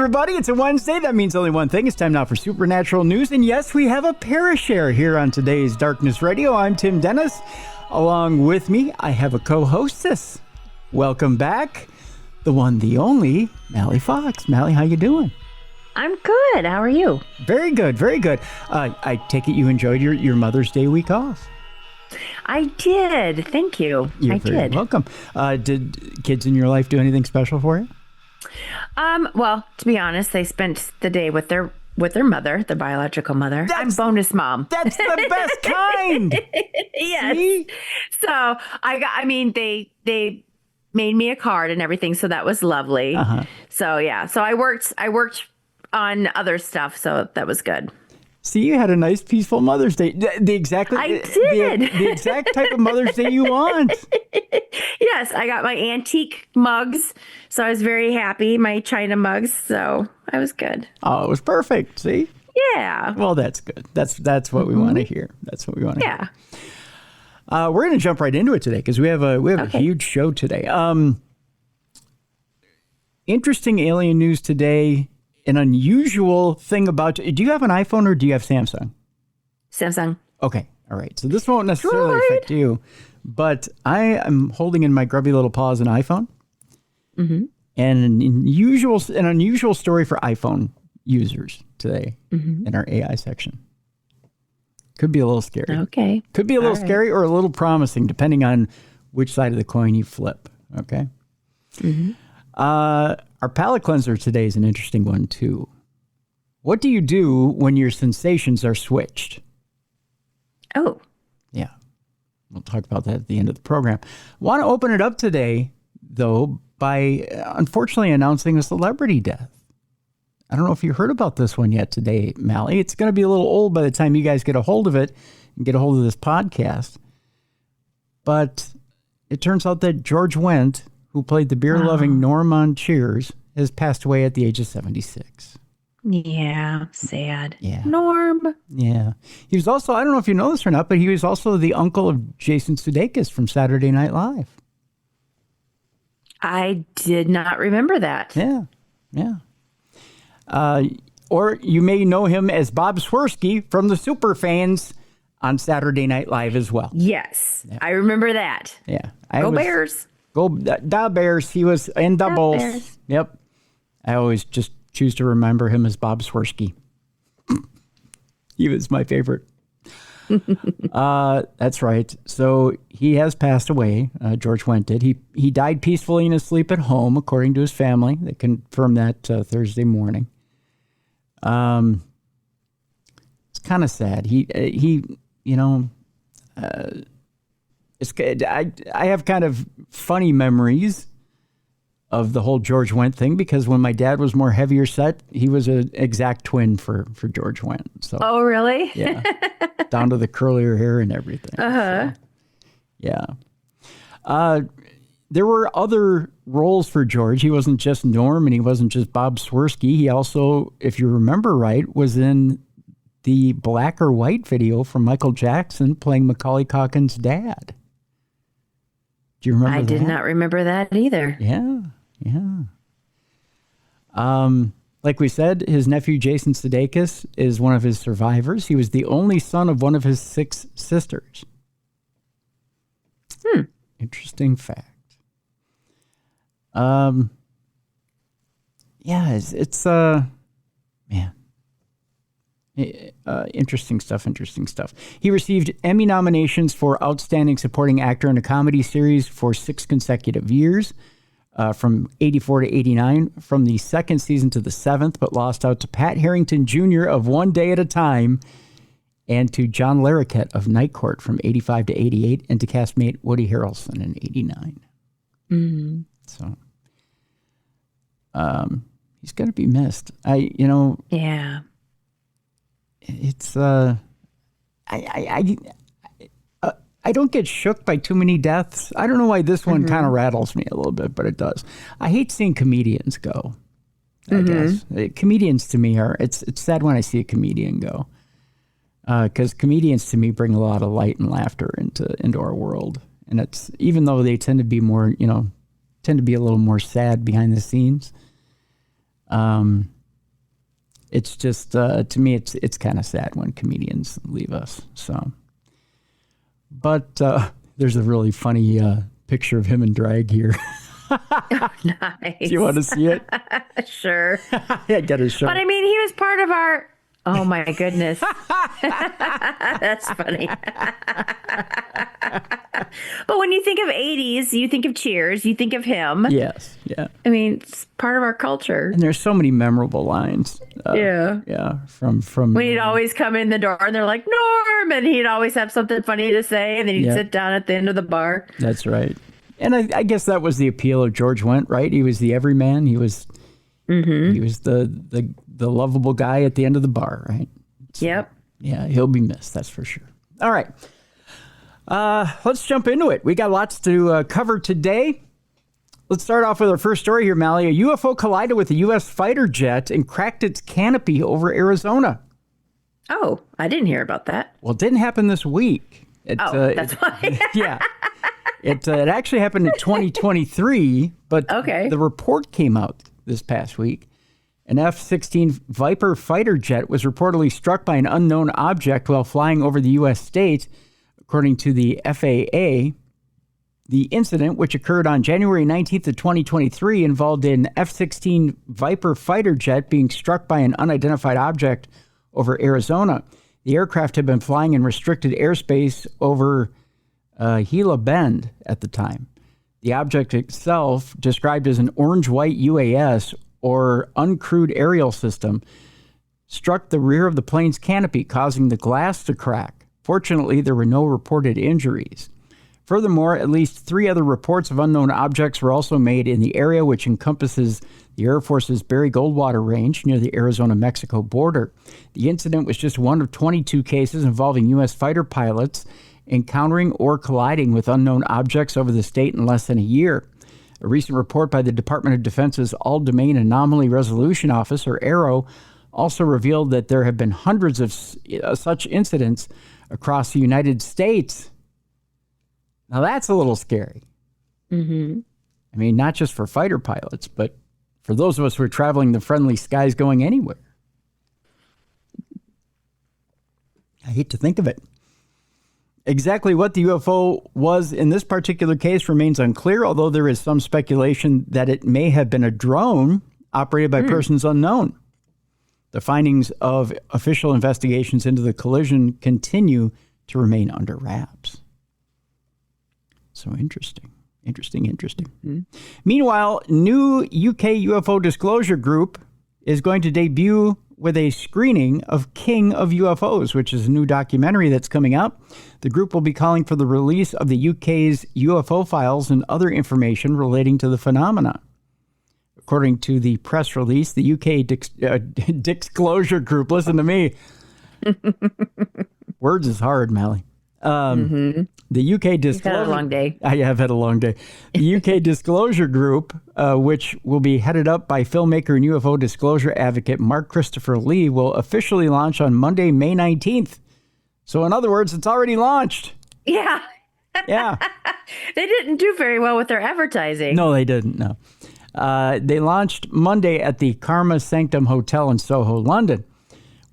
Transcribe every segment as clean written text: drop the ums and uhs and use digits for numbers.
everybody. It's a Wednesday. That means only one thing. It's time now for Supernatural News. And yes, we have a Parashare here on today's Darkness Radio. I'm Tim Dennis. Along with me, I have a co-hostess. Welcome back, the one, the only, Mallie Fox. Mallie, how you doing? I'm good. How are you? Very good, very good. I take it you enjoyed your Mother's Day week off. I did. Thank you. You're very welcome. Did kids in your life do anything special for you? Well, to be honest, they spent the day with their mother, the biological mother. I'm bonus mom. That's the best kind. Yes. See? So they made me a card and everything, so that was lovely. Uh-huh. So yeah, so I worked on other stuff, so that was good. See, you had a nice, peaceful Mother's Day. I did. The exact type of Mother's Day you want. Yes, I got my antique mugs, so I was very happy. My China mugs, so I was good. Oh, it was perfect. See? Yeah. Well, that's good. That's what we want to hear. That's what we want to hear. Yeah. We're going to jump right into it today because we have a huge show today. Interesting alien news today. An unusual thing about... Do you have an iPhone or do you have Samsung? Samsung. Okay. All right. So this won't necessarily affect you, but I am holding in my grubby little paws an iPhone. Mm-hmm. And an unusual story for iPhone users today in our AI section. Could be a little scary. Okay. Could be a little scary or a little promising, depending on which side of the coin you flip. Okay. Mm-hmm. Our palate cleanser today is an interesting one, too. What do you do when your sensations are switched? Oh. Yeah. We'll talk about that at the end of the program. Want to open it up today, though, by unfortunately announcing a celebrity death. I don't know if you heard about this one yet today, Mallie. It's going to be a little old by the time you guys get a hold of it and get a hold of this podcast. But it turns out that George Wendt, who played the beer-loving Norm on Cheers, has passed away at the age of 76. Yeah, sad. Yeah. Norm. Yeah. He was also, I don't know if you know this or not, but he was also the uncle of Jason Sudeikis from Saturday Night Live. I did not remember that. Yeah. Yeah. Or you may know him as Bob Swirsky from the Superfans on Saturday Night Live as well. Yes, Yeah. I remember that. Yeah. Go Bears. Go da Bears. He was in the Bulls. Bears. Yep. I always just choose to remember him as Bob Swirsky. He was my favorite. That's right. So he has passed away. George Wendt did. He died peacefully in his sleep at home, according to his family. They confirmed that Thursday morning. It's kind of sad. It's good. I have kind of funny memories of the whole George Wendt thing because when my dad was more heavier set, he was an exact twin for George Wendt. So, oh, really? Yeah. Down to the curlier hair and everything. Uh-huh. So, yeah. There were other roles for George. He wasn't just Norm and he wasn't just Bob Swirsky. He also, if you remember right, was in the Black or White video from Michael Jackson playing Macaulay Culkin's dad. Do you remember that? I did not remember that either. Yeah, yeah. Like we said, his nephew Jason Sudeikis is one of his survivors. He was the only son of one of his 6 sisters. Interesting fact. Yeah, it's man. Interesting stuff. He received Emmy nominations for Outstanding Supporting Actor in a Comedy Series for 6 consecutive years, from 84 to 89, from the 2nd season to the 7th, but lost out to Pat Harrington Jr. of One Day at a Time and to John Larroquette of Night Court from 85 to 88, and to castmate Woody Harrelson in 89. Mm-hmm. So, he's going to be missed. Yeah. It's I don't get shook by too many deaths. I don't know why this one kind of rattles me a little bit, but it does. I hate seeing comedians go. I guess comedians to me it's sad when I see a comedian go, because comedians to me bring a lot of light and laughter into our world, and it's even though they tend to be more a little more sad behind the scenes. It's just, to me, it's kind of sad when comedians leave us. So, but there's a really funny picture of him in drag here. Nice. Do you want to see it? Sure. I got to show. But I mean, he was part of our. Oh my goodness. That's funny. But when you think of 80s, you think of Cheers, you think of him. Yes. Yeah. I mean, it's part of our culture. And there's so many memorable lines. Yeah. Yeah. From When he'd always come in the door and they're like, Norm, and he'd always have something funny to say, and then he'd sit down at the end of the bar. That's right. And I guess that was the appeal of George Wendt, right? He was the everyman. He was the lovable guy at the end of the bar, right? So, yep. Yeah, he'll be missed, that's for sure. All right. Let's jump into it. We got lots to cover today. Let's start off with our first story here, Mallie. A UFO collided with a U.S. fighter jet and cracked its canopy over Arizona. Oh, I didn't hear about that. Well, it didn't happen this week. That's why. Yeah. It actually happened in 2023, but the report came out this past week. An F-16 Viper fighter jet was reportedly struck by an unknown object while flying over the U.S. states, according to the FAA. The incident, which occurred on January 19th of 2023, involved an F-16 Viper fighter jet being struck by an unidentified object over Arizona. The aircraft had been flying in restricted airspace over Gila Bend at the time. The object itself, described as an orange-white UAS or uncrewed aerial system, struck the rear of the plane's canopy, causing the glass to crack. Fortunately, there were no reported injuries. Furthermore, at least 3 other reports of unknown objects were also made in the area, which encompasses the Air Force's Barry Goldwater Range near the Arizona-Mexico border. The incident was just one of 22 cases involving U.S. fighter pilots encountering or colliding with unknown objects over the state in less than a year. A recent report by the Department of Defense's All-Domain Anomaly Resolution Office, or ARROW, also revealed that there have been hundreds of such incidents across the United States. Now that's a little scary. Mm-hmm. I mean, not just for fighter pilots, but for those of us who are traveling the friendly skies going anywhere. I hate to think of it. Exactly what the UFO was in this particular case remains unclear, although there is some speculation that it may have been a drone operated by persons unknown. The findings of official investigations into the collision continue to remain under wraps. So interesting. Meanwhile, new UK UFO disclosure group is going to debut with a screening of King of UFOs, which is a new documentary that's coming out. The group will be calling for the release of the UK's UFO files and other information relating to the phenomena. According to the press release, the UK Disclosure Group, listen to me. Words is hard, Mallie. The UK Disclosure... You've had a long day. I have had a long day. The UK Disclosure Group, which will be headed up by filmmaker and UFO disclosure advocate Mark Christopher Lee, will officially launch on Monday, May 19th. So in other words, it's already launched. Yeah. Yeah. They didn't do very well with their advertising. No, they didn't, no. They launched Monday at the Karma Sanctum Hotel in Soho, London.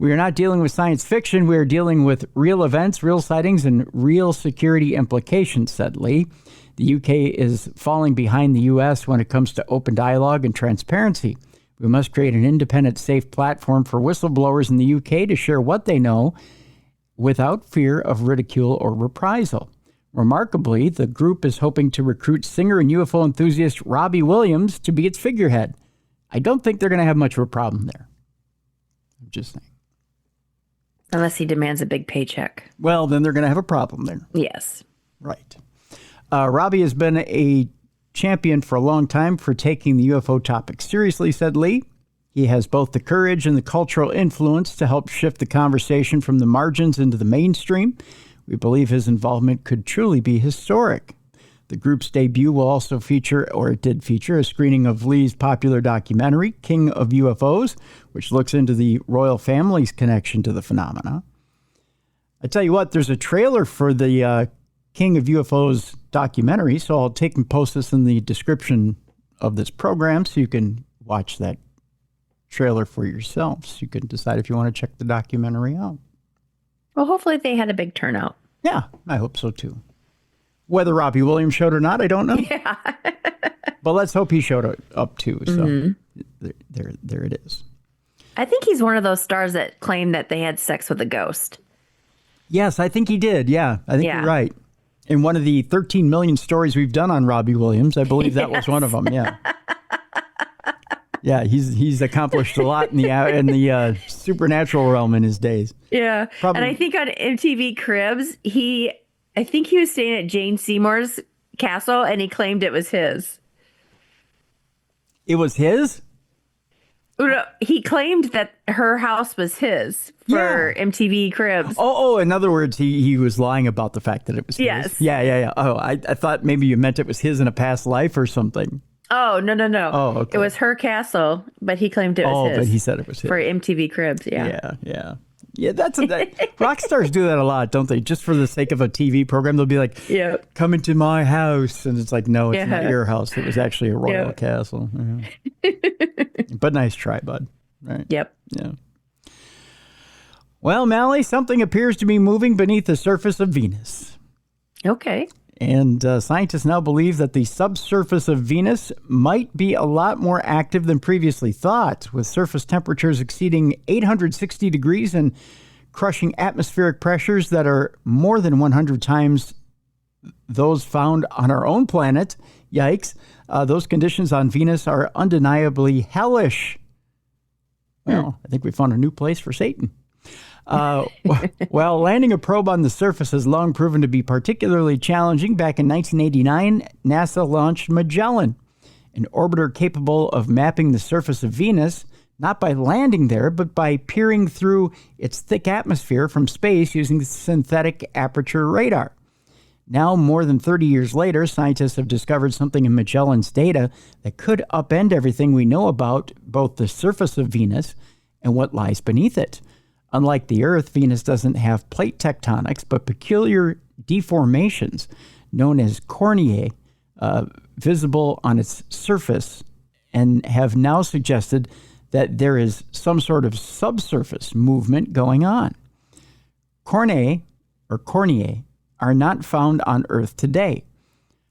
We are not dealing with science fiction. We are dealing with real events, real sightings, and real security implications, said Lee. The UK is falling behind the US when it comes to open dialogue and transparency. We must create an independent, safe platform for whistleblowers in the UK to share what they know without fear of ridicule or reprisal. Remarkably, the group is hoping to recruit singer and UFO enthusiast Robbie Williams to be its figurehead. I don't think they're going to have much of a problem there. I'm just saying. Unless he demands a big paycheck. Well, then they're going to have a problem there. Yes. Right. Robbie has been a champion for a long time for taking the UFO topic seriously, said Lee. He has both the courage and the cultural influence to help shift the conversation from the margins into the mainstream. We believe his involvement could truly be historic. The group's debut will also feature, or it did feature, a screening of Lee's popular documentary, King of UFOs, which looks into the royal family's connection to the phenomena. I tell you what, there's a trailer for the King of UFOs documentary, so I'll post this in the description of this program so you can watch that trailer for yourselves. You can decide if you want to check the documentary out. Well, hopefully they had a big turnout. Yeah, I hope so too. Whether Robbie Williams showed or not, I don't know. Yeah. But let's hope he showed up too. So there it is. I think he's one of those stars that claimed that they had sex with a ghost. Yes, I think he did. Yeah, I think you're right. In one of the 13 million stories we've done on Robbie Williams, I believe that was one of them. Yeah. Yeah, he's accomplished a lot in the supernatural realm in his days. Yeah. Probably. And I think on MTV Cribs, I think he was staying at Jane Seymour's castle and he claimed it was his. It was his? He claimed that her house was his for MTV Cribs. Oh, in other words, he was lying about the fact that it was his. Yes. Yeah. Oh, I thought maybe you meant it was his in a past life or something. Oh, no. Oh, okay. It was her castle, but he claimed it was his. Oh, but he said it was his. For MTV Cribs, yeah. Yeah, rock stars do that a lot, don't they? Just for the sake of a TV program, they'll be like, come into my house. And it's like, no, it's not your house. It was actually a royal castle. Yeah. But nice try, bud. Right? Yep. Yeah. Well, Mallie, something appears to be moving beneath the surface of Venus. Okay. And scientists now believe that the subsurface of Venus might be a lot more active than previously thought, with surface temperatures exceeding 860 degrees and crushing atmospheric pressures that are more than 100 times those found on our own planet. Yikes. Those conditions on Venus are undeniably hellish. Well, I think we found a new place for Satan. While landing a probe on the surface has long proven to be particularly challenging, back in 1989, NASA launched Magellan, an orbiter capable of mapping the surface of Venus, not by landing there, but by peering through its thick atmosphere from space using synthetic aperture radar. Now, more than 30 years later, scientists have discovered something in Magellan's data that could upend everything we know about both the surface of Venus and what lies beneath it. Unlike the Earth, Venus doesn't have plate tectonics, but peculiar deformations known as corneae visible on its surface, and have now suggested that there is some sort of subsurface movement going on. Corneae are not found on Earth today.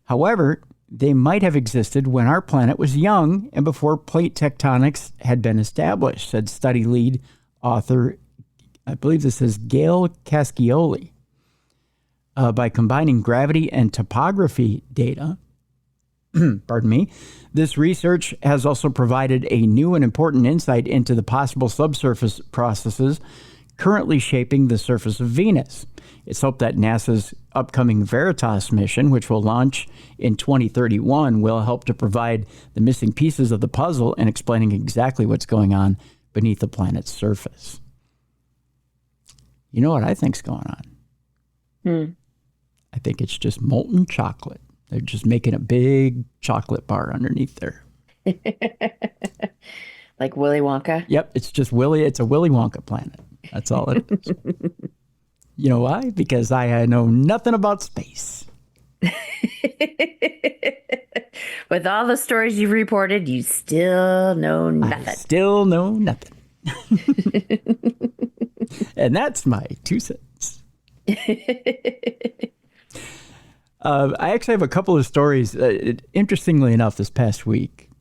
However, they might have existed when our planet was young and before plate tectonics had been established, said study lead author, I believe this is Gail Cascioli. By combining gravity and topography data, pardon me, this research has also provided a new and important insight into the possible subsurface processes currently shaping the surface of Venus. It's hoped that NASA's upcoming Veritas mission, which will launch in 2031, will help to provide the missing pieces of the puzzle in explaining exactly what's going on beneath the planet's surface. You know what I think's going on? I think it's just molten chocolate. They're just making a big chocolate bar underneath there. Like Willy Wonka? Yep, it's just it's a Willy Wonka planet. That's all it is. You know why? Because I know nothing about space. With all the stories you've reported, you still know nothing. I still know nothing. And that's my 2 cents. I actually have a couple of stories. Interestingly enough, this past week,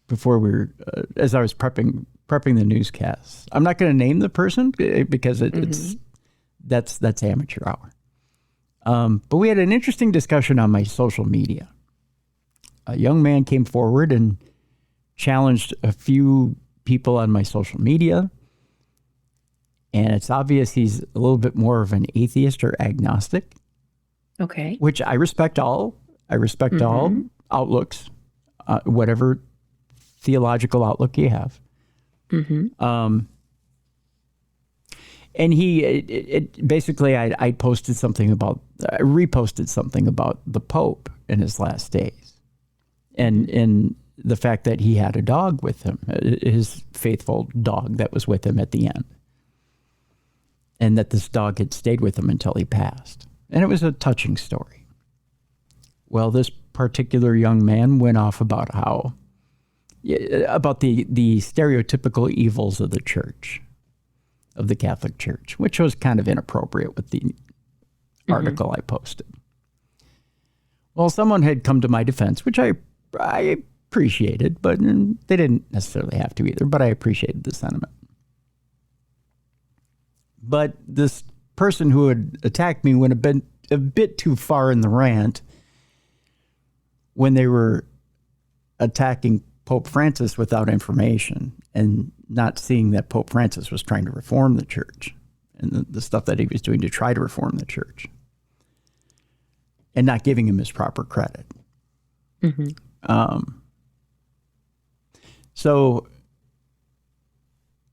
before as I was prepping the newscast, I'm not going to name the person because that's amateur hour. But we had an interesting discussion on my social media. A young man came forward and challenged a few people on my social media. And it's obvious he's a little bit more of an atheist or agnostic. Okay. Which I respect all. I respect all outlooks, whatever theological outlook you have. And basically, I reposted something about the Pope in his last days, and the fact that he had a dog with him, his faithful dog that was with him at the end, and that this dog had stayed with him until he passed. And it was a touching story. Well, this particular young man went off about how about the stereotypical evils of the church, of the Catholic Church, which was kind of inappropriate with the article I posted. Well, someone had come to my defense, which I appreciated, but they didn't necessarily have to either, but I appreciated the sentiment. But this person who had attacked me went a bit too far in the rant when they were attacking Pope Francis without information and not seeing that Pope Francis was trying to reform the church and the stuff that he was doing to try to reform the church and not giving him his proper credit. So,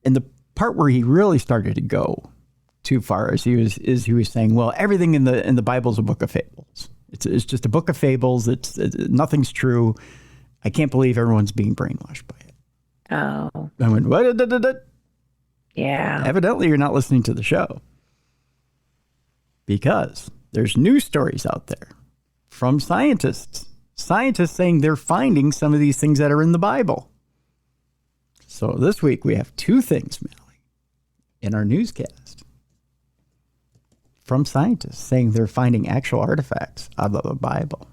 and the part where he really started to go too far is he was saying, well, everything in the Bible is a book of fables. It's just a book of fables. It's nothing's true. I can't believe everyone's being brainwashed by it. Oh. I went, what? Yeah. Evidently, you're not listening to the show, because there's news stories out there from scientists saying they're finding some of these things that are in the Bible. So this week we have two things, Mallie, in our newscast from scientists saying they're finding actual artifacts out of the Bible.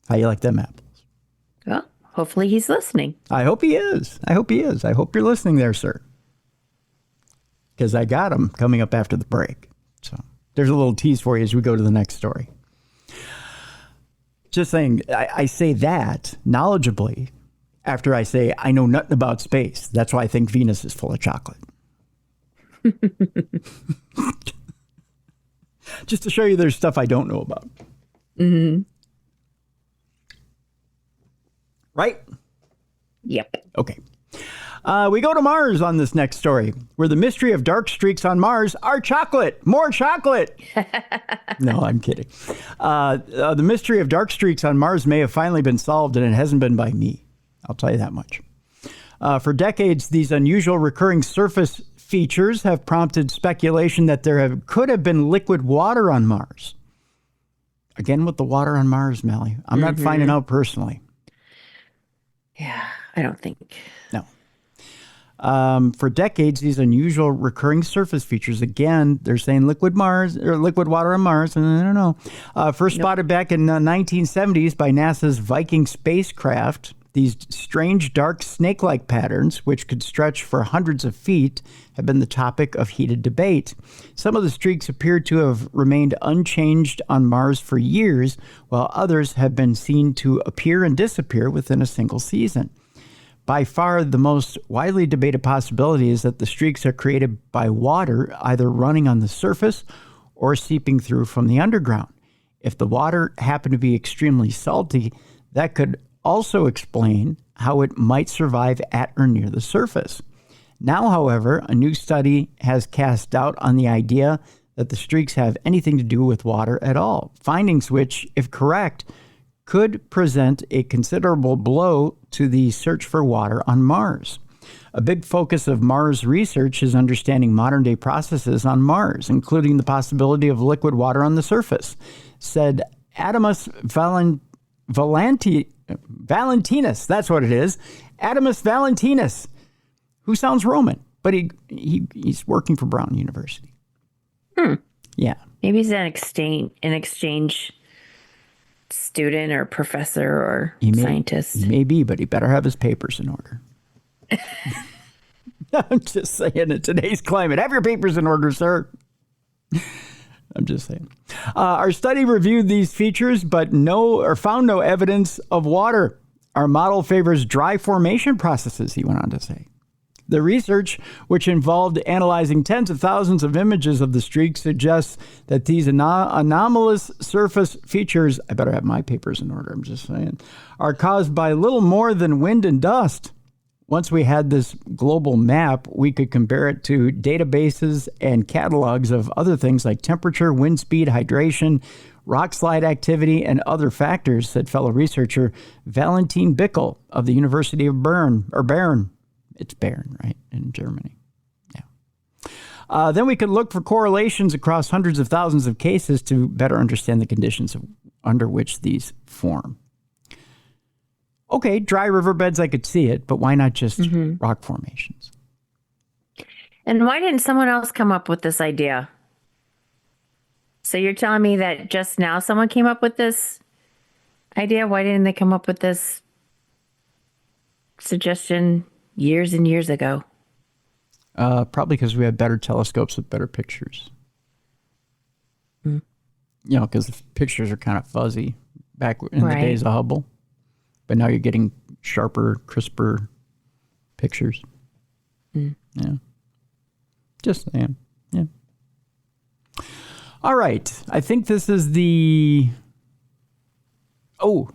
How you like them apples? Well, hopefully he's listening. I hope he is. I hope you're listening there, sir. Because I got him coming up after the break. So there's a little tease for you as we go to the next story. Just saying, I say that knowledgeably after I say I know nothing about space. That's why I think Venus is full of chocolate. Just to show you there's stuff I don't know about. Mm-hmm. Right? Yep. Okay. We go to Mars on this next story, where the mystery of dark streaks on Mars are chocolate. More chocolate. No, I'm kidding. The mystery of dark streaks on Mars may have finally been solved, and it hasn't been by me. I'll tell you that much. For decades, these unusual recurring surface features have prompted speculation that could have been liquid water on Mars. Again, with the water on Mars, Mallie. I'm not finding out personally. Yeah, I don't think. No. For decades, these unusual recurring surface features, again, they're saying liquid water on Mars, and I don't know. First spotted back in the 1970s by NASA's Viking spacecraft. These strange, dark, snake-like patterns, which could stretch for hundreds of feet, have been the topic of heated debate. Some of the streaks appear to have remained unchanged on Mars for years, while others have been seen to appear and disappear within a single season. By far, the most widely debated possibility is that the streaks are created by water either running on the surface or seeping through from the underground. If the water happened to be extremely salty, that could also explain how it might survive at or near the surface. Now, however, a new study has cast doubt on the idea that the streaks have anything to do with water at all. Findings which, if correct, could present a considerable blow to the search for water on Mars. A big focus of Mars research is understanding modern-day processes on Mars, including the possibility of liquid water on the surface, said Adamus Valentinus, that's what it is. Adamus Valentinus, who sounds Roman, but he's working for Brown University. Yeah. Maybe he's an exchange student or professor or scientist. He may be, but he better have his papers in order. I'm just saying, in today's climate, have your papers in order, sir. I'm just saying. Our study reviewed these features, but found no evidence of water. Our model favors dry formation processes, he went on to say. The research, which involved analyzing tens of thousands of images of the streaks, suggests that these anomalous surface features, I better have my papers in order, I'm just saying, are caused by little more than wind and dust. Once we had this global map, we could compare it to databases and catalogs of other things like temperature, wind speed, hydration, rock slide activity, and other factors, said fellow researcher Valentin Bickel of the University of Bern. It's Bern, right, in Germany. Yeah. Then we could look for correlations across hundreds of thousands of cases to better understand the conditions under which these form. Okay, dry riverbeds, I could see it, but why not just rock formations? And why didn't someone else come up with this idea? So you're telling me that just now someone came up with this idea? Why didn't they come up with this suggestion years and years ago? Probably because we had better telescopes with better pictures. You know, because the pictures are kind of fuzzy back in the days of Hubble. But now you're getting sharper, crisper pictures. Yeah. Just saying. Yeah. All right. I think this is the...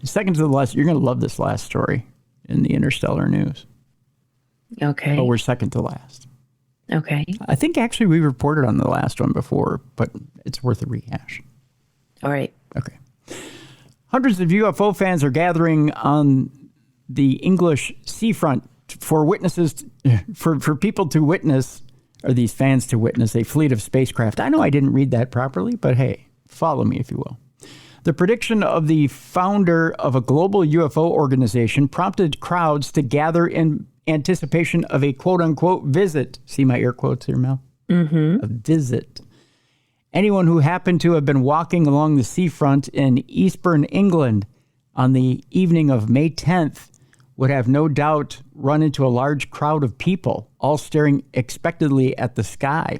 second to the last. You're going to love this last story in the interstellar news. Okay. Oh, we're second to last. Okay. I think actually we reported on the last one before, but it's worth a rehash. All right. Okay. Hundreds of UFO fans are gathering on the English seafront for witnesses, for people to witness, or these fans to witness, a fleet of spacecraft. I know I didn't read that properly, but hey, follow me if you will. The prediction of the founder of a global UFO organization prompted crowds to gather in anticipation of a quote-unquote visit. See my air quotes here, Mel? A visit. Anyone who happened to have been walking along the seafront in Eastbourne, England on the evening of May 10th would have no doubt run into a large crowd of people, all staring expectantly at the sky.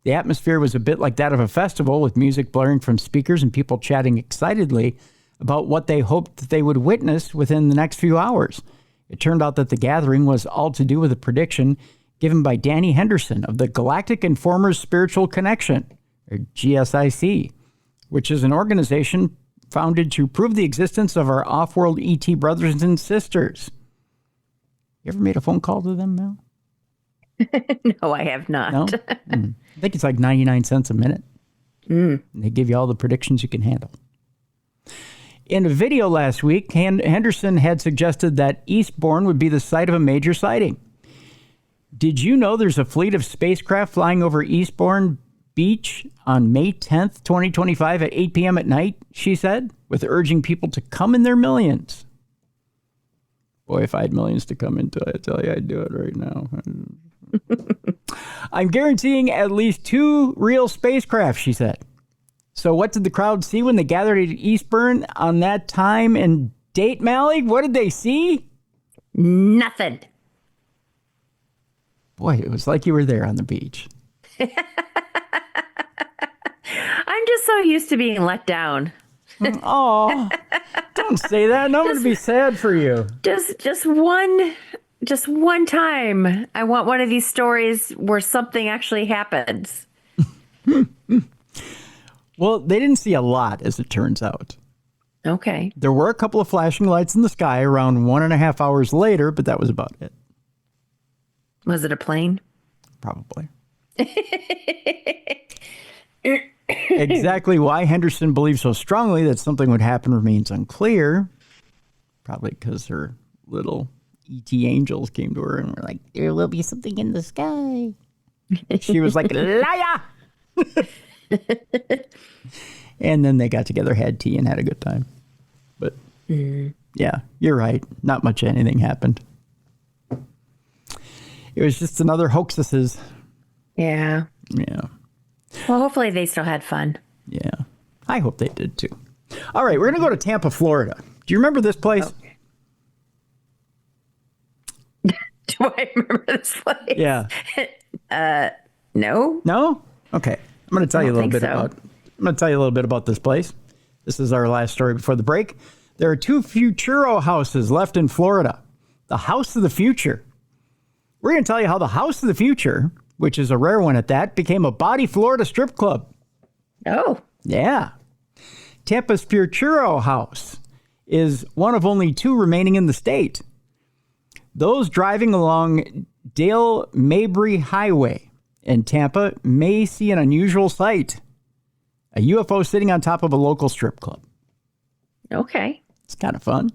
The atmosphere was a bit like that of a festival, with music blaring from speakers and people chatting excitedly about what they hoped that they would witness within the next few hours. It turned out that the gathering was all to do with a prediction given by Danny Henderson of the Galactic Informers Spiritual Connection, or GSIC, which is an organization founded to prove the existence of our off-world ET brothers and sisters. You ever made a phone call to them, Mel? No, I have not. No? I think it's like 99 cents a minute. And they give you all the predictions you can handle. In a video last week, Henderson had suggested that Eastbourne would be the site of a major sighting. Did you know there's a fleet of spacecraft flying over Eastbourne Beach on May 10th, 2025 at 8 p.m. at night, she said, with urging people to come in their millions. Boy, if I had millions to come into it, I tell you, I'd do it right now. I'm guaranteeing at least 2 real spacecraft, she said. So what did the crowd see when they gathered at Eastbourne on that time and date, Mallie? What did they see? Nothing. Boy, it was like you were there on the beach. I'm just so used to being let down. Oh, don't say that. No, I'm going to be sad for you. Just one time. I want one of these stories where something actually happens. Well, they didn't see a lot, as it turns out. Okay. There were a couple of flashing lights in the sky around 1.5 hours later, but that was about it. Was it a plane? Probably. Exactly why Henderson believed so strongly that something would happen remains unclear. Probably because her little ET angels came to her and were like, there will be something in the sky. She was like, liar! And then they got together, had tea, and had a good time. But yeah, you're right. Not much anything happened. It was just another hoaxes. Yeah. Yeah. Well, hopefully they still had fun. Yeah. I hope they did too. All right, we're going to go to Tampa, Florida. Do you remember this place? Okay. Do I remember this place? Yeah. No. No? Okay. I'm going to tell you a little bit about this place. This is our last story before the break. There are 2 Futuro houses left in Florida. The House of the Future. We're going to tell you how the House of the Future, which is a rare one at that, became a Body, Florida strip club. Oh. Yeah. Tampa's Futuro House is one of only 2 remaining in the state. Those driving along Dale Mabry Highway in Tampa may see an unusual sight. A UFO sitting on top of a local strip club. Okay. It's kind of fun.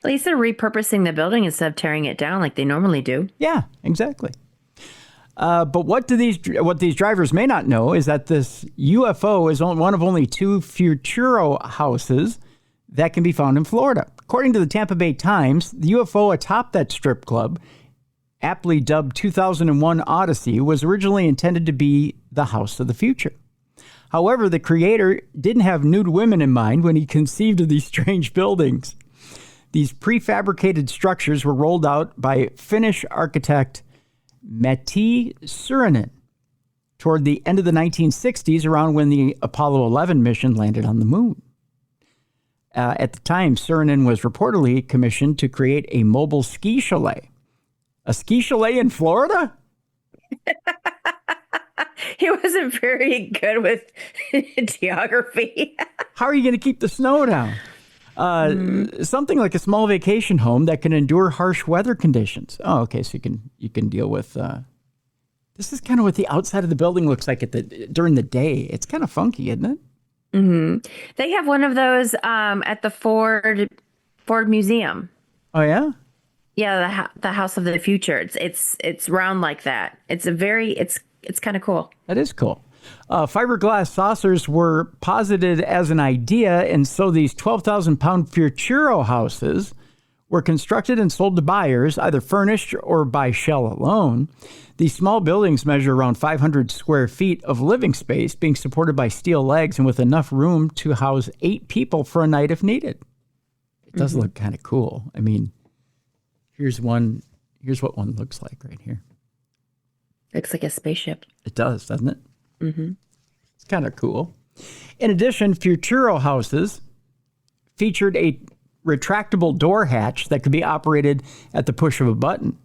At least they're repurposing the building instead of tearing it down like they normally do. Yeah, exactly. But what these drivers may not know is that this UFO is one of only 2 Futuro houses that can be found in Florida. According to the Tampa Bay Times, the UFO atop that strip club, aptly dubbed 2001 Odyssey, was originally intended to be the house of the future. However, the creator didn't have nude women in mind when he conceived of these strange buildings. These prefabricated structures were rolled out by Finnish architect Matti Saarinen toward the end of the 1960s, around when the Apollo 11 mission landed on the moon. At the time, Saarinen was reportedly commissioned to create a mobile ski chalet. A ski chalet in Florida? He wasn't very good with geography. How are you going to keep the snow down? Something like a small vacation home that can endure harsh weather conditions. Oh, okay. So you can deal with. This is kind of what the outside of the building looks like during the day. It's kind of funky, isn't it? Mm-hmm. They have one of those at the Ford Museum. Oh yeah. Yeah, the House of the Future. It's round like that. It's kind of cool. That is cool. Fiberglass saucers were posited as an idea, and so these 12,000-pound Futuro houses were constructed and sold to buyers, either furnished or by shell alone. These small buildings measure around 500 square feet of living space, being supported by steel legs and with enough room to house 8 people for a night if needed. It does look kind of cool. I mean, here's what one looks like right here. Looks like a spaceship. It does, doesn't it? Mm-hmm. It's kind of cool. In addition, Futuro houses featured a retractable door hatch that could be operated at the push of a button.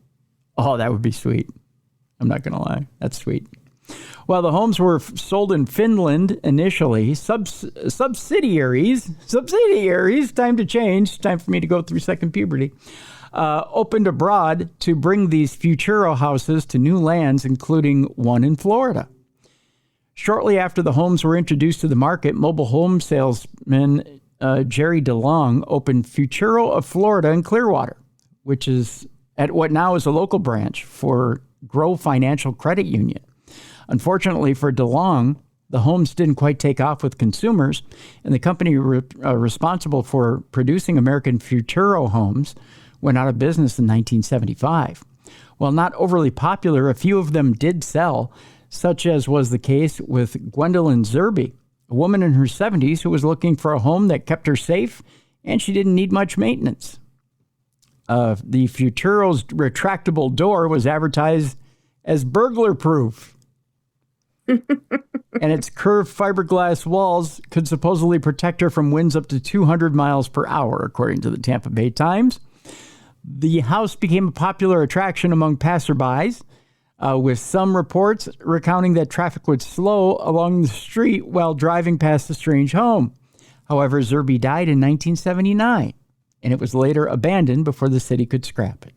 Oh, that would be sweet. I'm not going to lie. That's sweet. While the homes were sold in Finland initially, subsidiaries, time to change, time for me to go through second puberty, opened abroad to bring these Futuro houses to new lands, including one in Florida. Shortly after the homes were introduced to the market, mobile home salesman Jerry DeLong opened Futuro of Florida in Clearwater, which is at what now is a local branch for Grow Financial Credit Union. Unfortunately for DeLong, the homes didn't quite take off with consumers, and the company responsible for producing American Futuro homes went out of business in 1975. While not overly popular, a few of them did sell, such as was the case with Gwendolyn Zerby, a woman in her 70s who was looking for a home that kept her safe and she didn't need much maintenance. The Futuro's retractable door was advertised as burglar-proof. And its curved fiberglass walls could supposedly protect her from winds up to 200 miles per hour, according to the Tampa Bay Times. The house became a popular attraction among passerbys, with some reports recounting that traffic would slow along the street while driving past the strange home. However, Zerby died in 1979, and it was later abandoned before the city could scrap it.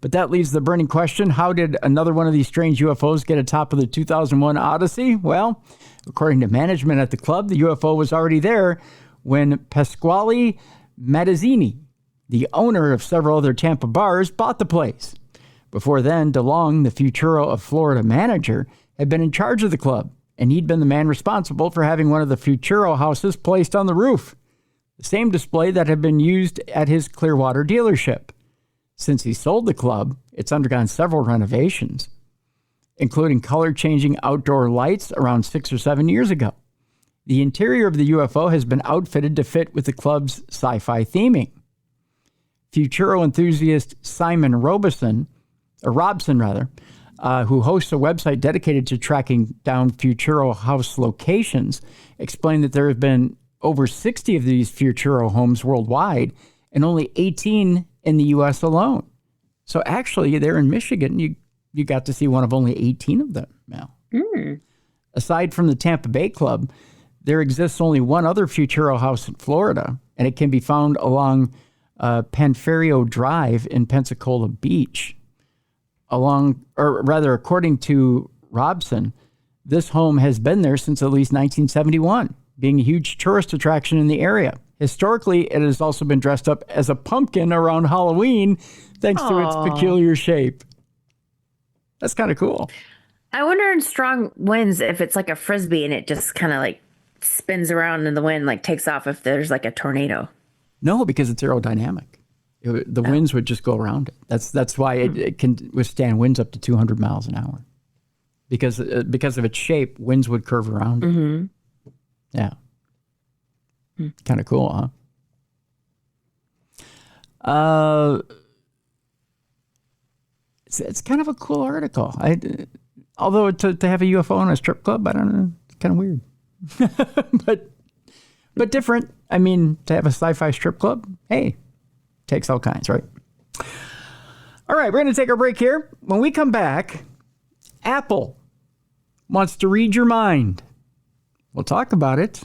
But that leaves the burning question, how did another one of these strange UFOs get atop of the 2001 Odyssey? Well, according to management at the club, the UFO was already there when Pasquale Matazzini, the owner of several other Tampa bars, bought the place. Before then, DeLong, the Futuro of Florida manager, had been in charge of the club, and he'd been the man responsible for having one of the Futuro houses placed on the roof, the same display that had been used at his Clearwater dealership. Since he sold the club, it's undergone several renovations, including color-changing outdoor lights around 6 or 7 years ago. The interior of the UFO has been outfitted to fit with the club's sci-fi theming. Futuro enthusiast Simon Robson, who hosts a website dedicated to tracking down Futuro house locations, explained that there have been over 60 of these Futuro homes worldwide and only 18 in the U.S. alone. So actually, there in Michigan, you got to see one of only 18 of them, Mel. Aside from the Tampa Bay Club, there exists only one other Futuro house in Florida, and it can be found along Panferio Drive in Pensacola Beach. According to Robson, this home has been there since at least 1971, being a huge tourist attraction in the area. Historically, it has also been dressed up as a pumpkin around Halloween, thanks to its peculiar shape. That's kind of cool. I wonder in strong winds if it's like a frisbee and it just kind of like spins around in the wind, like takes off if there's like a tornado. No, because it's aerodynamic. The winds would just go around it. That's why it can withstand winds up to 200 miles an hour. Because of its shape, winds would curve around it. Yeah. Kind of cool, huh? It's kind of a cool article. Although to have a UFO in a strip club, I don't know, it's kind of weird. but different. I mean, to have a sci-fi strip club, hey, takes all kinds, right? All right, we're going to take our break here. When we come back, Apple wants to read your mind. We'll talk about it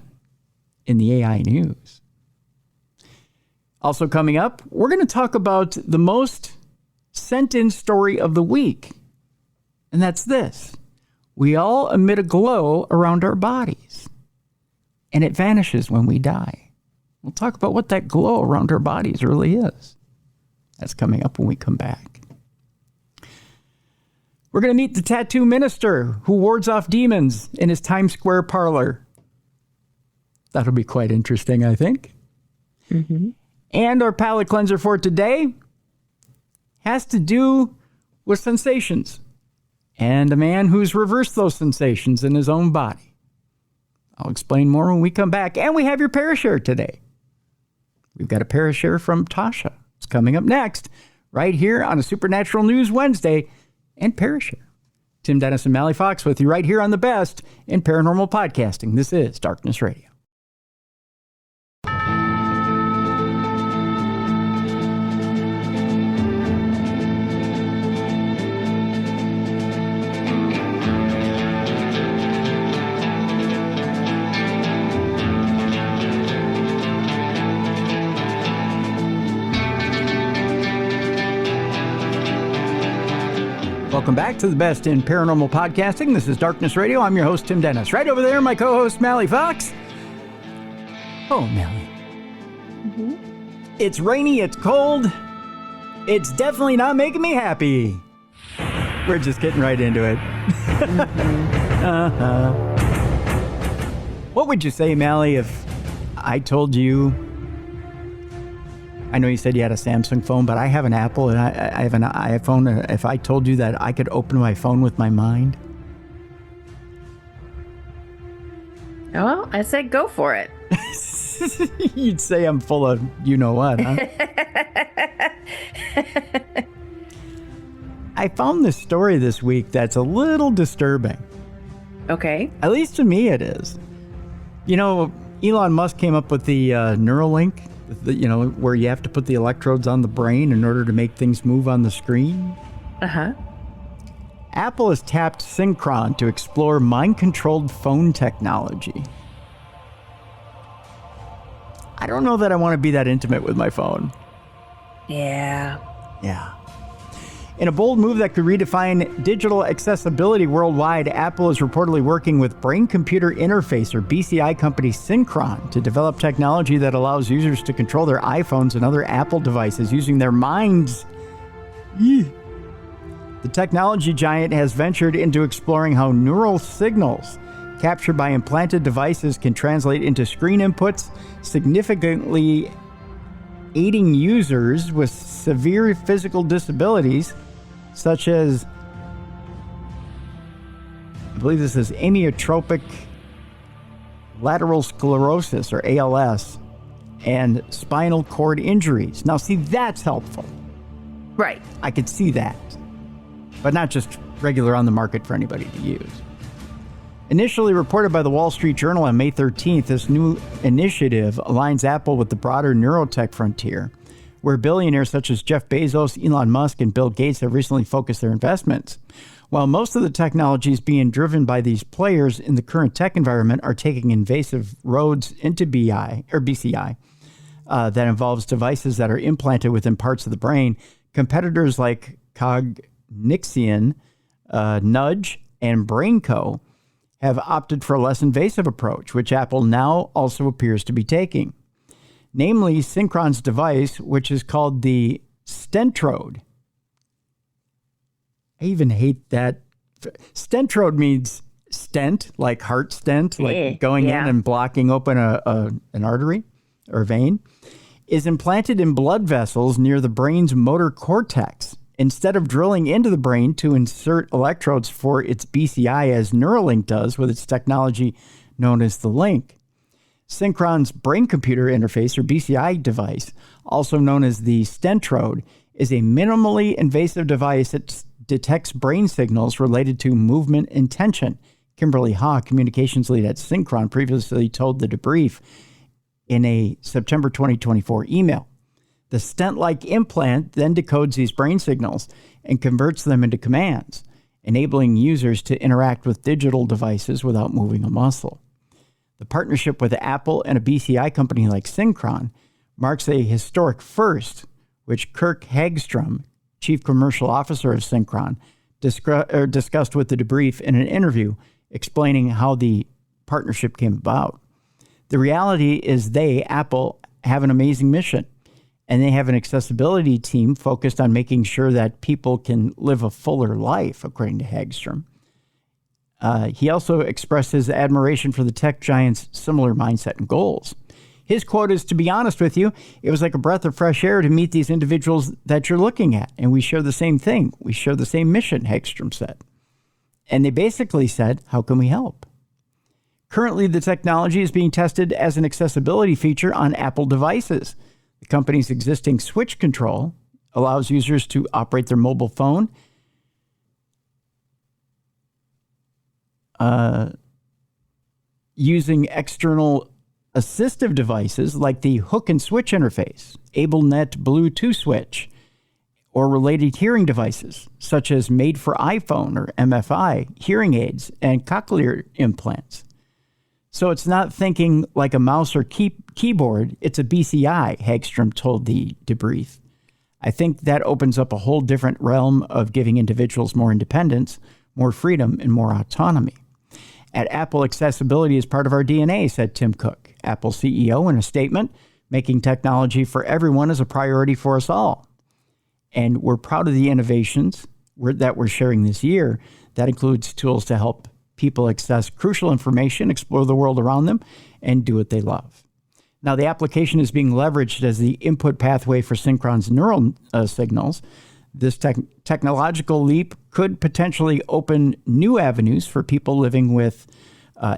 in the AI news. Also coming up, we're going to talk about the most sent-in story of the week. And that's this. We all emit a glow around our bodies, and it vanishes when we die. We'll talk about what that glow around our bodies really is. That's coming up when we come back. We're going to meet the tattoo minister who wards off demons in his Times Square parlor. That'll be quite interesting, I think. And our palate cleanser for today has to do with sensations and a man who's reversed those sensations in his own body. I'll explain more when we come back. And we have your Parashare today. We've got a Parashare from Tasha. It's coming up next, right here on a Supernatural News Wednesday and Parashare. Tim Dennis and Mallie Fox with you right here on the best in paranormal podcasting. This is Darkness Radio. Welcome back to the best in paranormal podcasting. This is Darkness Radio. I'm your host, Tim Dennis. Right over there, my co-host, Mallie Fox. Oh, Mallie. It's rainy, it's cold. It's definitely not making me happy. We're just getting right into it. What would you say, Mallie, if I told you... I know you said you had a Samsung phone, but I have an Apple and I have an iPhone. If I told you that I could open my phone with my mind? Well, I said go for it. You'd say I'm full of you-know-what, huh? I found this story this week that's a little disturbing. Okay. At least to me it is. You know, Elon Musk came up with the Neuralink. Where you have to put the electrodes on the brain in order to make things move on the screen. Apple has tapped Synchron to explore mind-controlled phone technology. I don't know that I want to be that intimate with my phone. Yeah. In a bold move that could redefine digital accessibility worldwide, Apple is reportedly working with brain-computer interface, or BCI company Synchron, to develop technology that allows users to control their iPhones and other Apple devices using their minds. The technology giant has ventured into exploring how neural signals captured by implanted devices can translate into screen inputs, significantly aiding users with severe physical disabilities, such as, I believe this is amyotrophic lateral sclerosis, or ALS, and spinal cord injuries. Now, see, that's helpful. Right. I could see that, but not just regular on the market for anybody to use. Initially reported by the Wall Street Journal on May 13th, this new initiative aligns Apple with the broader neurotech frontier, where billionaires such as Jeff Bezos, Elon Musk, and Bill Gates have recently focused their investments. While most of the technologies being driven by these players in the current tech environment are taking invasive roads into BCI that involves devices that are implanted within parts of the brain, competitors like Cognixion, Nudge, and BrainCo have opted for a less invasive approach, which Apple now also appears to be taking. Namely, Synchron's device, which is called the Stentrode. I even hate that. Stentrode means stent, like heart stent, like going in and blocking open an artery or vein, is implanted in blood vessels near the brain's motor cortex. Instead of drilling into the brain to insert electrodes for its BCI as Neuralink does with its technology known as the Link. Synchron's brain-computer interface, or BCI device, also known as the Stentrode, is a minimally invasive device that detects brain signals related to movement and tension. Kimberly Ha, communications lead at Synchron, previously told the debrief in a September 2024 email. The stent-like implant then decodes these brain signals and converts them into commands, enabling users to interact with digital devices without moving a muscle. The partnership with Apple and a BCI company like Synchron marks a historic first, which Kirk Hagstrom, chief commercial officer of Synchron, discussed with the debrief in an interview explaining how the partnership came about. The reality is Apple, have an amazing mission, and they have an accessibility team focused on making sure that people can live a fuller life, according to Hagstrom. He also expressed his admiration for the tech giant's similar mindset and goals. His quote is, "To be honest with you, it was like a breath of fresh air to meet these individuals that you're looking at. And we share the same thing. We share the same mission," Hagstrom said. And they basically said, how can we help? Currently, the technology is being tested as an accessibility feature on Apple devices. The company's existing switch control allows users to operate their mobile phone using external assistive devices like the hook and switch interface, AbleNet Bluetooth switch, or related hearing devices such as made for iPhone or MFI hearing aids and cochlear implants. So it's not thinking like a mouse or keyboard, it's a BCI, Hagstrom told the debrief. I think that opens up a whole different realm of giving individuals more independence, more freedom, and more autonomy. At Apple, accessibility is part of our DNA, said Tim Cook, Apple CEO, in a statement, making technology for everyone is a priority for us all. And we're proud of the innovations that we're sharing this year. That includes tools to help people access crucial information, explore the world around them, and do what they love. Now, the application is being leveraged as the input pathway for Synchron's neural signals. This technological leap could potentially open new avenues for people living with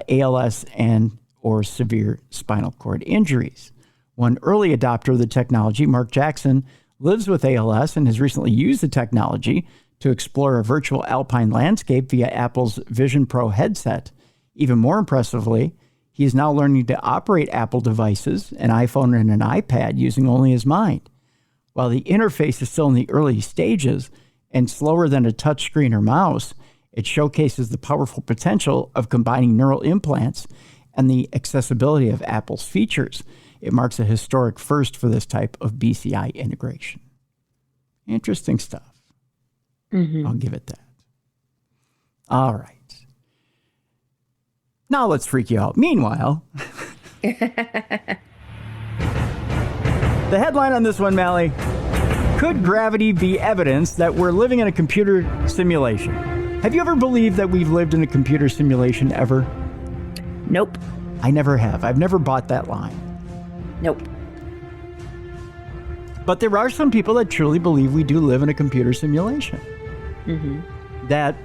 ALS and or severe spinal cord injuries. One early adopter of the technology, Mark Jackson, lives with ALS and has recently used the technology to explore a virtual alpine landscape via Apple's Vision Pro headset. Even more impressively, he is now learning to operate Apple devices, an iPhone and an iPad, using only his mind. While the interface is still in the early stages and slower than a touchscreen or mouse, it showcases the powerful potential of combining neural implants and the accessibility of Apple's features. It marks a historic first for this type of BCI integration. Interesting stuff. Mm-hmm. I'll give it that. All right. Now let's freak you out. Meanwhile, the headline on this one, Mallie, could gravity be evidence that we're living in a computer simulation? Have you ever believed that we've lived in a computer simulation ever? Nope. I never have. I've never bought that line. Nope. But there are some people that truly believe we do live in a computer simulation. Mm-hmm. That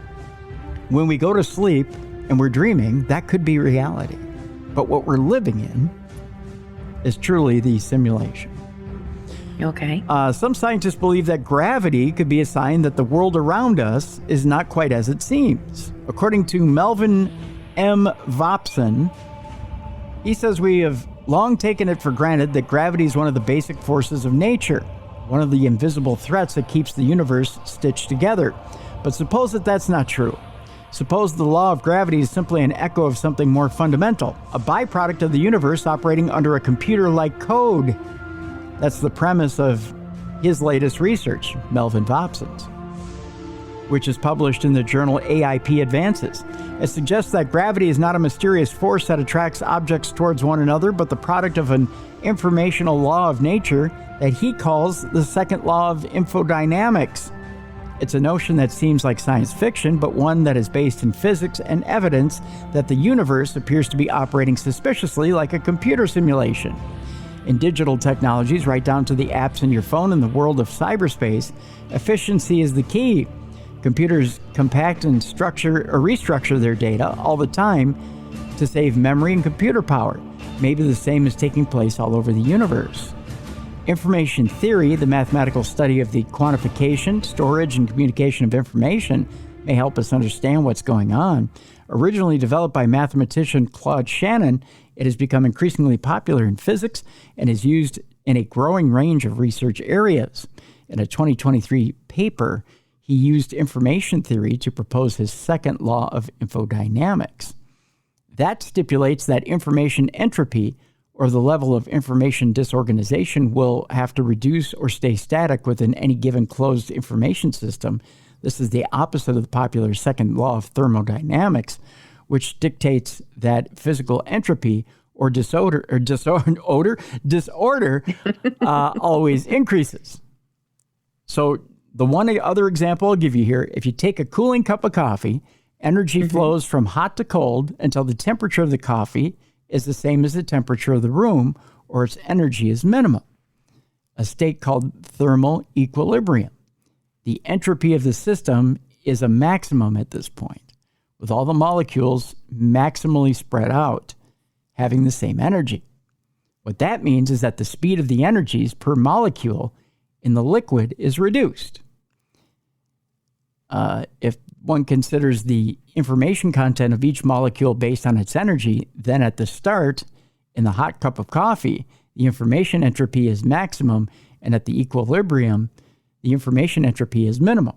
when we go to sleep and we're dreaming, that could be reality. But what we're living in is truly the simulation. Okay. Some scientists believe that gravity could be a sign that the world around us is not quite as it seems. According to Melvin M. Vopson, he says we have long taken it for granted that gravity is one of the basic forces of nature, one of the invisible threats that keeps the universe stitched together. But suppose that that's not true. Suppose the law of gravity is simply an echo of something more fundamental, a byproduct of the universe operating under a computer-like code. That's the premise of his latest research, Melvin Vopson's, which is published in the journal AIP Advances. It suggests that gravity is not a mysterious force that attracts objects towards one another, but the product of an informational law of nature that he calls the second law of infodynamics. It's a notion that seems like science fiction, but one that is based in physics and evidence that the universe appears to be operating suspiciously like a computer simulation. In digital technologies, right down to the apps in your phone in the world of cyberspace, efficiency is the key. Computers compact and restructure their data all the time to save memory and computer power. Maybe the same is taking place all over the universe. Information theory, the mathematical study of the quantification, storage, and communication of information, may help us understand what's going on. Originally developed by mathematician Claude Shannon, it has become increasingly popular in physics and is used in a growing range of research areas. In a 2023 paper, he used information theory to propose his second law of infodynamics. That stipulates that information entropy, or the level of information disorganization, will have to reduce or stay static within any given closed information system. This is the opposite of the popular second law of thermodynamics, which dictates that physical entropy or disorder always increases. So the one other example I'll give you here, if you take a cooling cup of coffee, energy flows from hot to cold until the temperature of the coffee is the same as the temperature of the room, or its energy is minimum, a state called thermal equilibrium. The entropy of the system is a maximum at this point, with all the molecules maximally spread out, having the same energy. What that means is that the speed of the energies per molecule in the liquid is reduced. If one considers the information content of each molecule based on its energy, then at the start, in the hot cup of coffee, the information entropy is maximum, and at the equilibrium, the information entropy is minimum.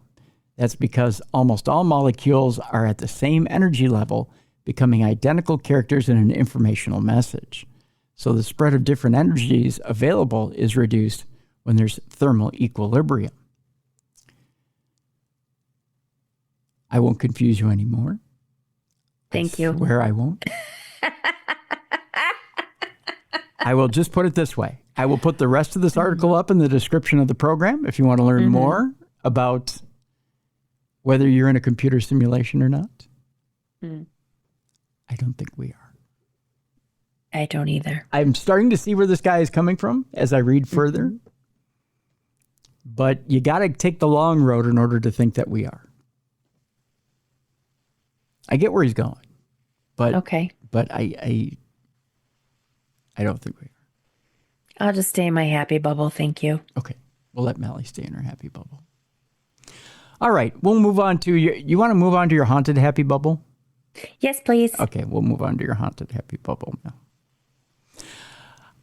That's because almost all molecules are at the same energy level, becoming identical characters in an informational message. So the spread of different energies available is reduced when there's thermal equilibrium. I won't confuse you anymore. Thank you. I swear I won't. I will just put it this way. I will put the rest of this article up in the description of the program if you want to learn more about whether you're in a computer simulation or not. I don't think we are. I don't either. I'm starting to see where this guy is coming from as I read further. But you got to take the long road in order to think that we are. I get where he's going, but okay. But I don't think we are. I'll just stay in my happy bubble. Thank you. Okay, we'll let Mallie stay in her happy bubble. All right, we'll move on to your. You want to move on to your haunted happy bubble? Yes, please. Okay, we'll move on to your haunted happy bubble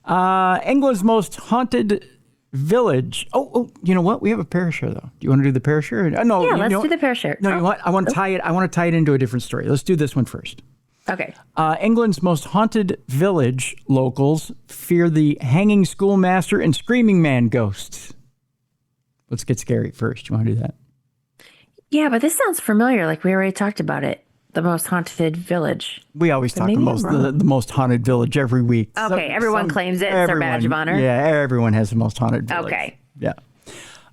now. England's most haunted village. Oh, you know what? We have a Parashare though. Do you want to do the Parashare? No. Yeah, let's do the Parashare. No, you know what? I want to tie it. I want to tie it into a different story. Let's do this one first. Okay. England's most haunted village locals fear the hanging schoolmaster and screaming man ghosts. Let's get scary first. You want to do that? Yeah, but this sounds familiar. Like we already talked about it. The most haunted village. We always talk the most haunted village every week. Okay, everyone claims it. It's their badge of honor. Yeah, everyone has the most haunted village. Okay. Yeah.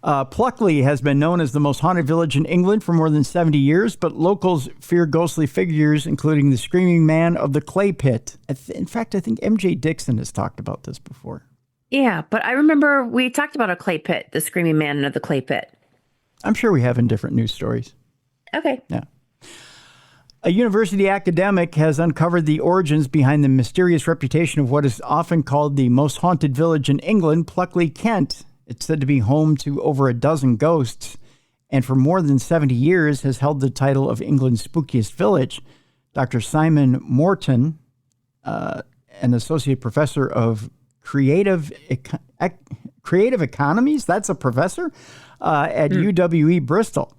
Pluckley has been known as the most haunted village in England for more than 70 years, but locals fear ghostly figures, including the screaming man of the clay pit. In fact, I think MJ Dixon has talked about this before. Yeah, but I remember we talked about a clay pit, the screaming man of the clay pit. I'm sure we have in different news stories. Okay. Yeah. A university academic has uncovered the origins behind the mysterious reputation of what is often called the most haunted village in England, Pluckley, Kent. It's said to be home to over a dozen ghosts, and for more than 70 years has held the title of England's spookiest village. Dr. Simon Morton, an associate professor of creative economies, that's a professor, at UWE Bristol,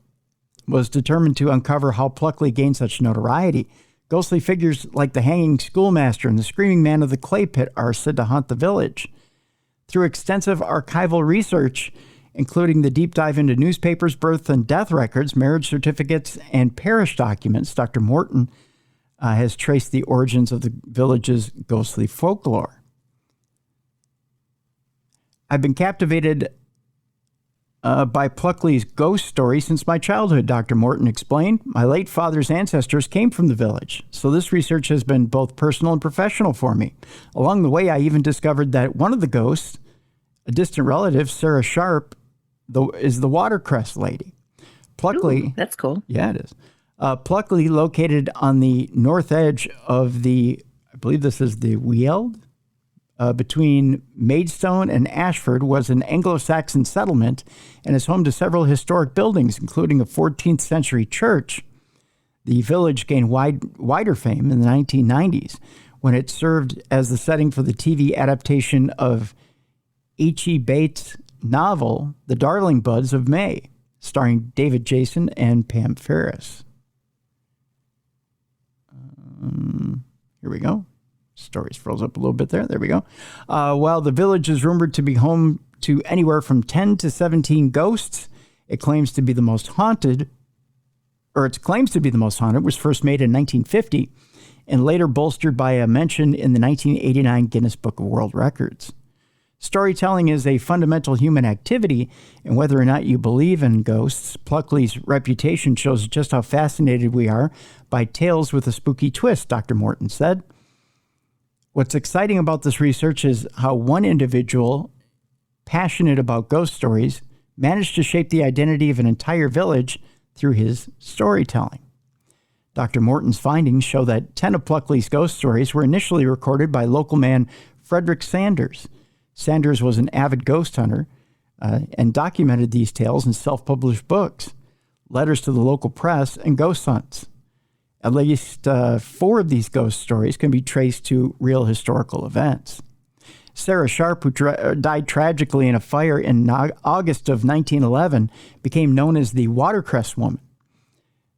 was determined to uncover how Pluckley gained such notoriety. Ghostly figures like the hanging schoolmaster and the screaming man of the clay pit are said to haunt the village. Through extensive archival research, including the deep dive into newspapers, birth and death records, marriage certificates, and parish documents, Dr. Morton has traced the origins of the village's ghostly folklore. I've been captivated by Pluckley's ghost story since my childhood, Dr. Morton explained. My late father's ancestors came from the village, so this research has been both personal and professional for me. Along the way, I even discovered that one of the ghosts, a distant relative, Sarah Sharp, is the watercress lady. Pluckley. Ooh, that's cool. Yeah, it is. Pluckley, located on the north edge of I believe this is the Weald, between Maidstone and Ashford, was an Anglo-Saxon settlement and is home to several historic buildings, including a 14th century church. The village gained wider fame in the 1990s when it served as the setting for the TV adaptation of H.E. Bates' novel, The Darling Buds of May, starring David Jason and Pam Ferris. Here we go. Stories froze up a little bit there. There we go. While the village is rumored to be home to anywhere from 10 to 17 ghosts, its claims to be the most haunted, was first made in 1950 and later bolstered by a mention in the 1989 Guinness Book of World Records. Storytelling is a fundamental human activity, and whether or not you believe in ghosts, Pluckley's reputation shows just how fascinated we are by tales with a spooky twist, Dr. Morton said. What's exciting about this research is how one individual passionate about ghost stories managed to shape the identity of an entire village through his storytelling. Dr. Morton's findings show that 10 of Pluckley's ghost stories were initially recorded by local man Frederick Sanders. Sanders was an avid ghost hunter and documented these tales in self-published books, letters to the local press, and ghost hunts. At least 4 of these ghost stories can be traced to real historical events. Sarah Sharp, who died tragically in a fire in August of 1911, became known as the Watercress Woman.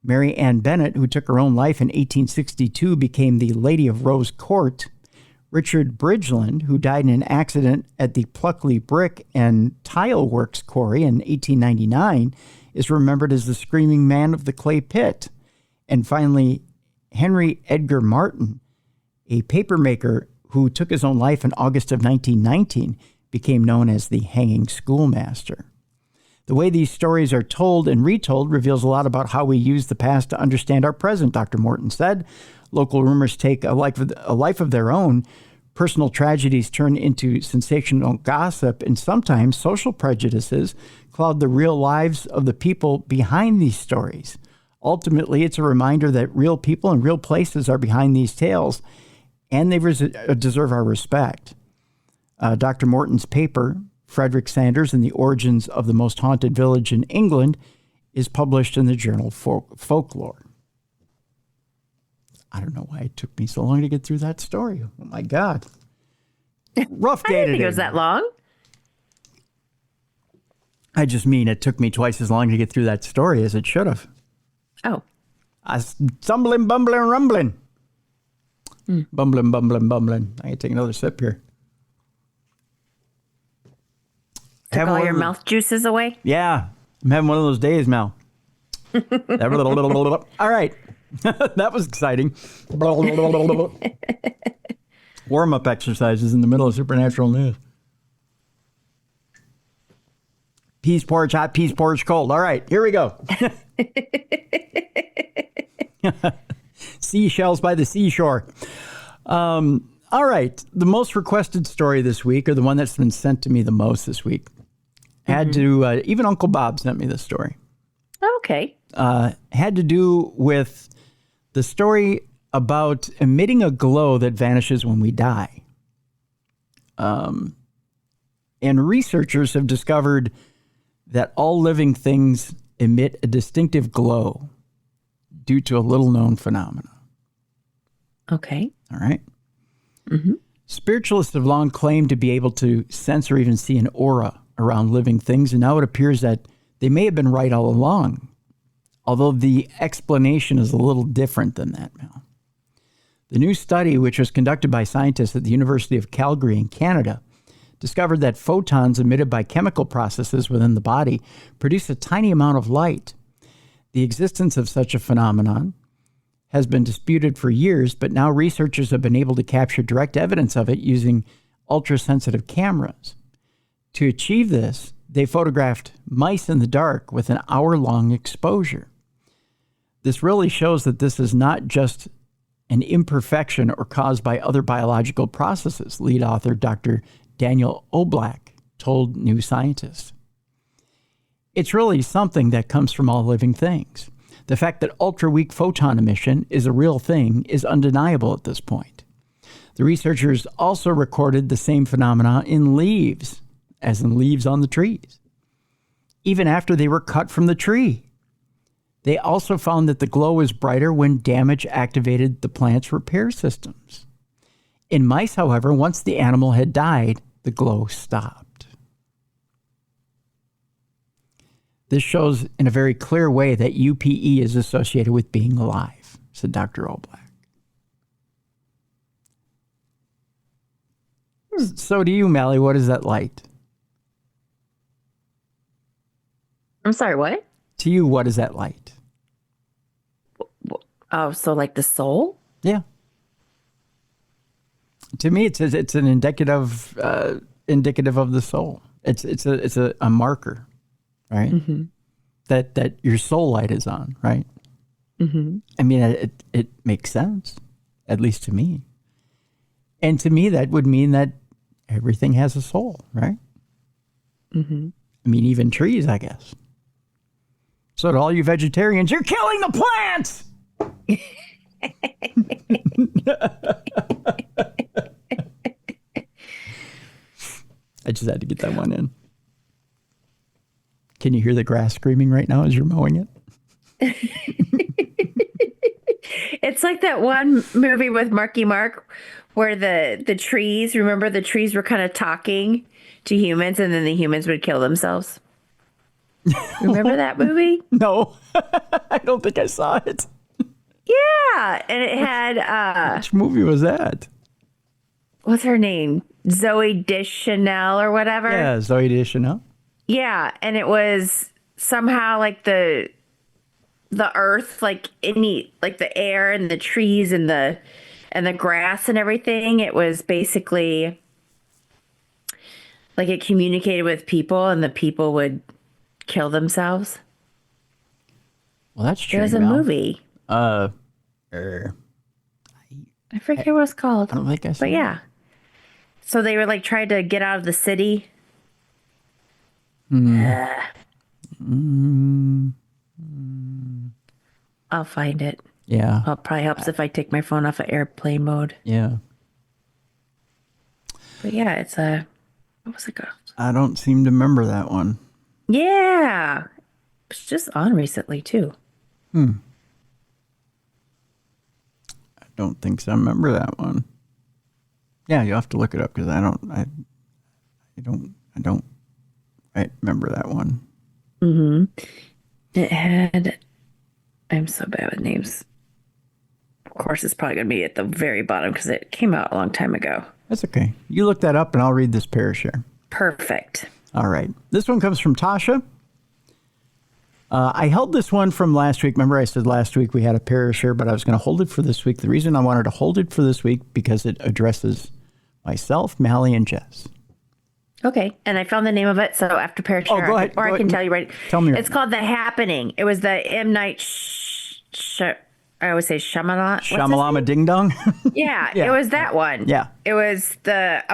Mary Ann Bennett, who took her own life in 1862, became the Lady of Rose Court. Richard Bridgeland, who died in an accident at the Pluckley Brick and Tile Works Quarry in 1899, is remembered as the Screaming Man of the Clay Pit. And finally, Henry Edgar Martin, a papermaker who took his own life in August of 1919, became known as the Hanging Schoolmaster. The way these stories are told and retold reveals a lot about how we use the past to understand our present, Dr. Morton said. Local rumors take a life of their own. Personal tragedies turn into sensational gossip, and sometimes social prejudices cloud the real lives of the people behind these stories. Ultimately, it's a reminder that real people and real places are behind these tales, and they deserve our respect. Dr. Morton's paper, Frederick Sanders and the Origins of the Most Haunted Village in England, is published in the journal Folklore. I don't know why it took me so long to get through that story. Oh, my God. Rough day today. I didn't think it was that long. I just mean it took me twice as long to get through that story as it should have. Oh. I was stumbling, bumbling, rumbling. Bumbling, bumbling, bumbling. I can take another sip here. Took all your mouth juices away? Yeah. I'm having one of those days, Mel. All right. That was exciting. Warm-up exercises in the middle of Supernatural News. Peas porridge hot, peas porridge cold. All right, here we go. Seashells by the seashore. All right, the most requested story this week, or the one that's been sent to me the most this week, had to, even Uncle Bob sent me this story. Okay. Had to do with the story about emitting a glow that vanishes when we die. And researchers have discovered that all living things emit a distinctive glow due to a little-known phenomena. Okay. All right? Spiritualists have long claimed to be able to sense or even see an aura around living things, and now it appears that they may have been right all along, although the explanation is a little different than that now. The new study, which was conducted by scientists at the University of Calgary in Canada, discovered that photons emitted by chemical processes within the body produce a tiny amount of light. The existence of such a phenomenon has been disputed for years, but now researchers have been able to capture direct evidence of it using ultra-sensitive cameras. To achieve this, they photographed mice in the dark with an hour-long exposure. This really shows that this is not just an imperfection or caused by other biological processes, lead author Dr. Daniel Oblak told New Scientist. It's really something that comes from all living things. The fact that ultra-weak photon emission is a real thing is undeniable at this point. The researchers also recorded the same phenomena in leaves, as in leaves on the trees, even after they were cut from the tree. They also found that the glow was brighter when damage activated the plant's repair systems. In mice, however, once the animal had died, the glow stopped. This shows in a very clear way that UPE is associated with being alive, said Dr. Oblak. So to you, Mallie, what is that light? I'm sorry, what? To you, what is that light? Oh, so like the soul? Yeah. To me, it's an indicative of the soul. It's a marker, right? Mm-hmm. That your soul light is on, right? Mm-hmm. I mean, it makes sense, at least to me. And to me, that would mean that everything has a soul, right? Mm-hmm. I mean, even trees, I guess. So to all you vegetarians, you're killing the plants! I just had to get that one in. Can you hear the grass screaming right now as you're mowing it? It's like that one movie with Marky Mark where the trees, remember the trees were kind of talking to humans and then the humans would kill themselves. Remember that movie? No, I don't think I saw it. Yeah, and it had... which movie was that? What's her name? Zoe Deschanel or whatever? Yeah, Zoe Deschanel. Yeah, and it was somehow like the earth, like the air and the trees and the grass and everything. It was basically like it communicated with people and the people would kill themselves. Well, that's true. It was a movie. I forget what it's called. I don't think I saw it. But yeah. So they were like trying to get out of the city. I'll find it. Yeah. Well, it probably helps if I take my phone off of airplane mode. Yeah. But yeah, it's what was it called? I don't seem to remember that one. Yeah. It's just on recently too. I don't think so. I remember that one. Yeah, you'll have to look it up because I don't remember that one. Mm-hmm. It had, I'm so bad with names. Of course, it's probably going to be at the very bottom because it came out a long time ago. That's okay. You look that up and I'll read this Parashare. Perfect. All right. This one comes from Tasha. I held this one from last week. Remember I said last week we had a Parashare, but I was going to hold it for this week. The reason I wanted to hold it for this week because it addresses myself, Mallie, and Jess. Okay. And I found the name of it. So after Parashare, oh, go ahead. I can tell you right. Tell me. It's called The Happening. It was the M. Night I always say Shyamalan. Shyamalama Ding Dong? Yeah, it was that one. Yeah. It was the...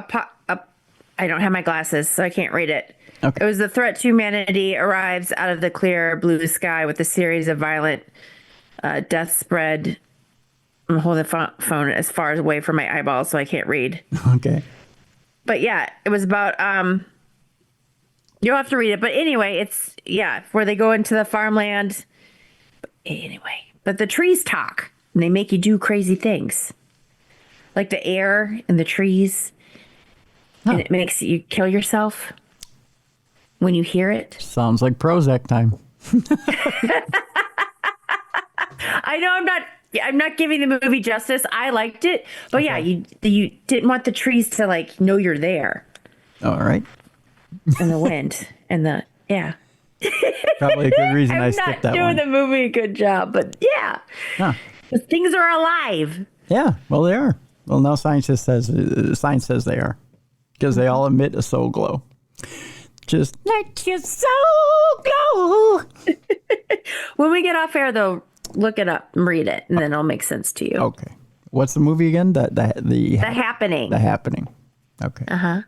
I don't have my glasses, so I can't read it. Okay. It was the threat to humanity arrives out of the clear blue sky with a series of violent death spread. I'm holding the phone as far away from my eyeballs so I can't read. Okay. But yeah, it was about, you'll have to read it. But anyway, it's, yeah, where they go into the farmland. But the trees talk and they make you do crazy things. Like the air and the trees. Huh. And it makes you kill yourself when you hear it. Sounds like Prozac time. I know I'm not giving the movie justice. I liked it. But okay. Yeah, you didn't want the trees to like know you're there. All right. And the wind and the, yeah. Probably a good reason I skipped that one. I'm not doing the movie a good job, but yeah. Huh. Things are alive. Yeah, well, they are. Well, now science says they are because they all emit a soul glow. Just let your soul glow. When we get off air, though, look it up and read it, and then it'll make sense to you. Okay. What's the movie again? The Happening. The Happening. Okay. Uh-huh.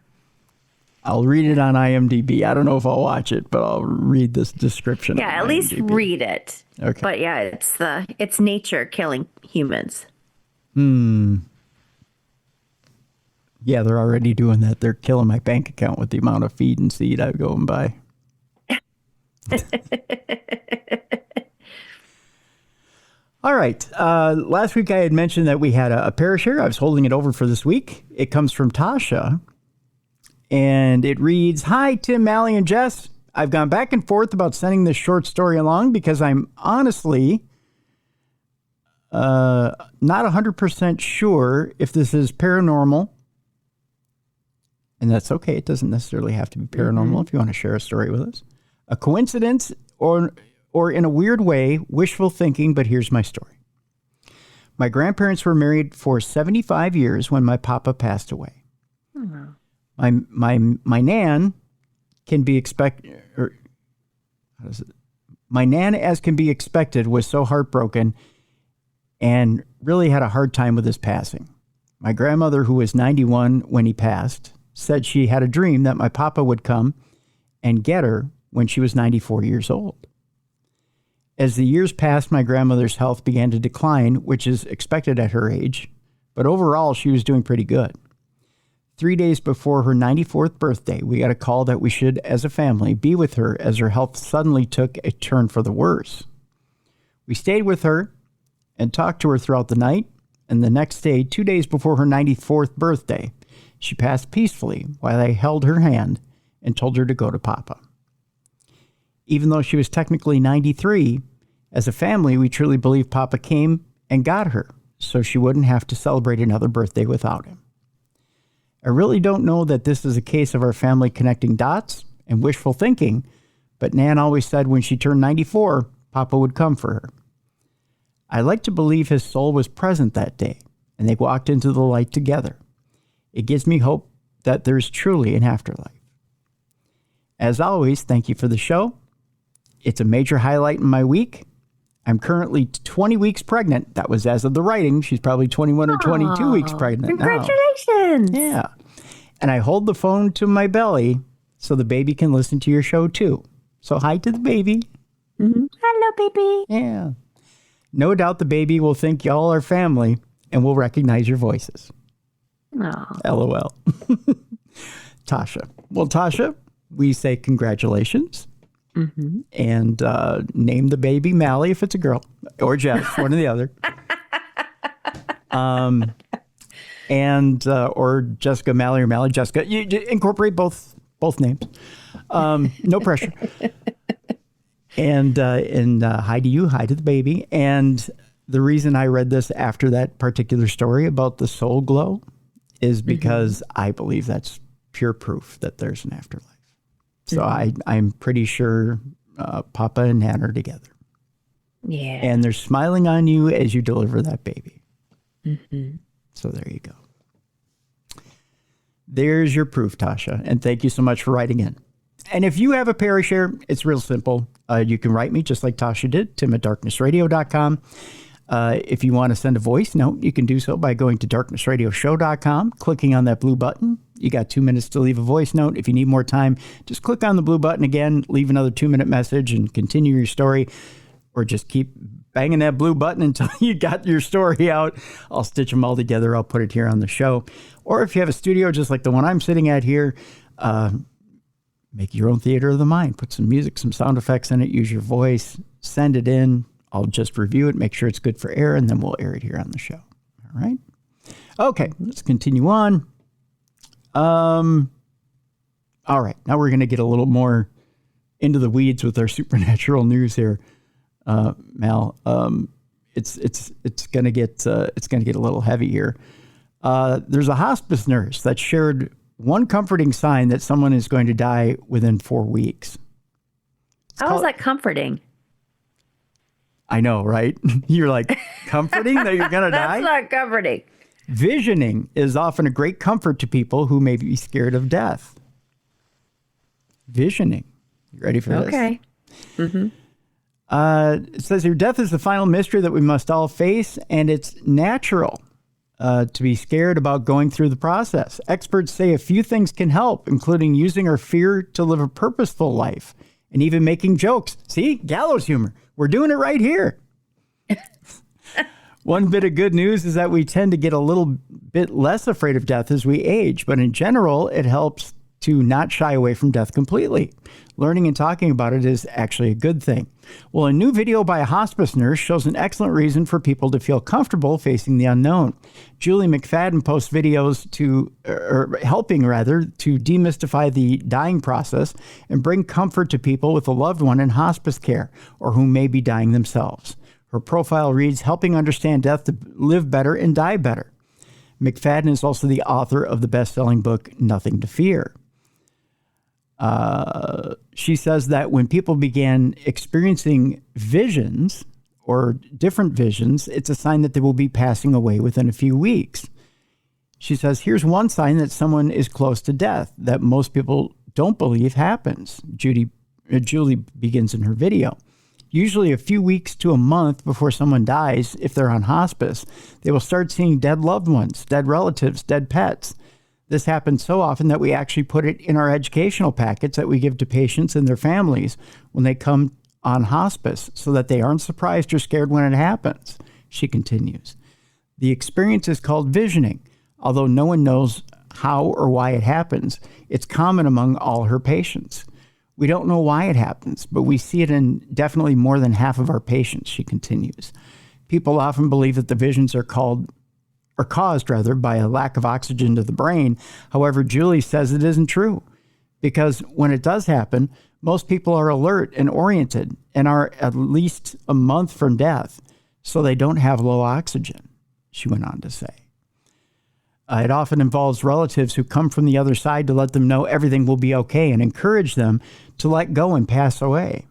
I'll read it on IMDb. I don't know if I'll watch it, but I'll read this description. Yeah, at least read it. Okay. But yeah, it's nature killing humans. Yeah, they're already doing that. They're killing my bank account with the amount of feed and seed I go and buy. All right. Last week I had mentioned that we had a Parashare. I was holding it over for this week. It comes from Tasha. And it reads, "Hi, Tim, Mallie, and Jess. I've gone back and forth about sending this short story along because I'm honestly not 100% sure if this is paranormal. And that's okay. It doesn't necessarily have to be paranormal if you want to share a story with us. A coincidence or in a weird way, wishful thinking, but here's my story. My grandparents were married for 75 years when my papa passed away. Oh. My nan can be expected, or how does it? My nan, as can be expected, was so heartbroken and really had a hard time with his passing. My grandmother, who was 91 when he passed, said she had a dream that my papa would come and get her when she was 94 years old. As the years passed, my grandmother's health began to decline, which is expected at her age, but overall she was doing pretty good. 3 days before her 94th birthday, we got a call that we should, as a family, be with her as her health suddenly took a turn for the worse. We stayed with her and talked to her throughout the night, and the next day, 2 days before her 94th birthday, she passed peacefully while I held her hand and told her to go to Papa. Even though she was technically 93, as a family, we truly believe Papa came and got her so she wouldn't have to celebrate another birthday without him. I really don't know that this is a case of our family connecting dots and wishful thinking, but Nan always said when she turned 94, Papa would come for her. I like to believe his soul was present that day, and they walked into the light together. It gives me hope that there's truly an afterlife. As always, thank you for the show. It's a major highlight in my week. I'm currently 20 weeks pregnant. That was as of the writing. She's probably 21 or 22 weeks pregnant now. Congratulations. Yeah. And I hold the phone to my belly so the baby can listen to your show too. So hi to the baby. Mm-hmm. Hello, baby. Yeah. No doubt the baby will think y'all are family and will recognize your voices. Aww. LOL. Tasha. Well, Tasha, we say congratulations. Mm-hmm. And name the baby Mallie if it's a girl, or Jess, one or the other. Or Jessica Mallie or Mallie Jessica. You incorporate both names. No pressure. And hi to you, hi to the baby. And the reason I read this after that particular story about the soul glow is because I believe that's pure proof that there's an afterlife. So I'm pretty sure Papa and Nan are together. Yeah. And they're smiling on you as you deliver that baby. Mm-hmm. So there you go. There's your proof, Tasha. And thank you so much for writing in. And if you have a Parashare, it's real simple. You can write me just like Tasha did, tim@darknessradio.com. If you want to send a voice note, you can do so by going to darknessradioshow.com, clicking on that blue button. You got 2 minutes to leave a voice note. If you need more time, just click on the blue button again, leave another 2-minute message and continue your story, or just keep banging that blue button until you got your story out. I'll stitch them all together. I'll put it here on the show. Or if you have a studio just like the one I'm sitting at here, make your own theater of the mind. Put some music, some sound effects in it. Use your voice. Send it in. I'll just review it, make sure it's good for air, and then we'll air it here on the show. All right? Okay, let's continue on. All right, now we're going to get a little more into the weeds with our supernatural news here, Mal. It's going to get a little heavy here. There's a hospice nurse that shared one comforting sign that someone is going to die within 4 weeks. How is that comforting? I know, right? You're like, comforting that you're going to die? That's not comforting. Visioning is often a great comfort to people who may be scared of death. visioning. You ready for this? Okay. Mm-hmm. It says here, death is the final mystery that we must all face, and it's natural to be scared about going through the process. Experts say a few things can help, including using our fear to live a purposeful life and even making jokes. See, gallows humor. We're doing it right here. One bit of good news is that we tend to get a little bit less afraid of death as we age, but in general, it helps to not shy away from death completely. Learning and talking about it is actually a good thing. Well, a new video by a hospice nurse shows an excellent reason for people to feel comfortable facing the unknown. Julie McFadden posts videos helping to demystify the dying process and bring comfort to people with a loved one in hospice care or who may be dying themselves. Her profile reads, helping understand death to live better and die better. McFadden is also the author of the best-selling book, Nothing to Fear. She says that when people began experiencing visions or different visions, it's a sign that they will be passing away within a few weeks. She says, here's one sign that someone is close to death that most people don't believe happens. Julie begins in her video. Usually a few weeks to a month before someone dies, if they're on hospice, they will start seeing dead loved ones, dead relatives, dead pets. This happens so often that we actually put it in our educational packets that we give to patients and their families when they come on hospice so that they aren't surprised or scared when it happens. She continues. The experience is called visioning. Although no one knows how or why it happens, it's common among all her patients. We don't know why it happens, but we see it in definitely more than half of our patients, she continues. People often believe that the visions are caused by a lack of oxygen to the brain. However, Julie says it isn't true because when it does happen, most people are alert and oriented and are at least a month from death, so they don't have low oxygen, she went on to say. It often involves relatives who come from the other side to let them know everything will be okay and encourage them to let go and pass away.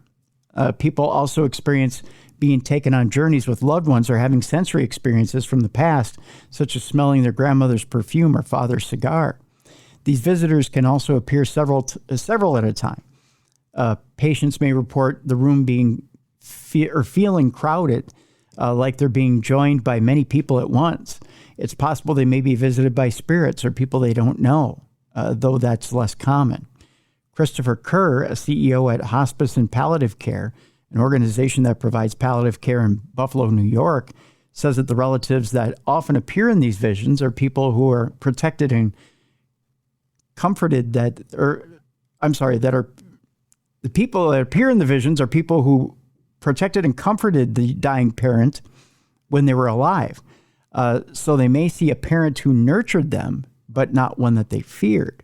People also experience being taken on journeys with loved ones or having sensory experiences from the past, such as smelling their grandmother's perfume or father's cigar. These visitors can also appear several at a time. Patients may report the room being feeling crowded, like they're being joined by many people at once. It's possible they may be visited by spirits or people they don't know, though that's less common. Christopher Kerr, a CEO at Hospice and Palliative Care, an organization that provides palliative care in Buffalo, New York, says that the relatives that often appear in these visions are people who are protected and comforted the people that appear in the visions are people who protected and comforted the dying parent when they were alive. So they may see a parent who nurtured them, but not one that they feared.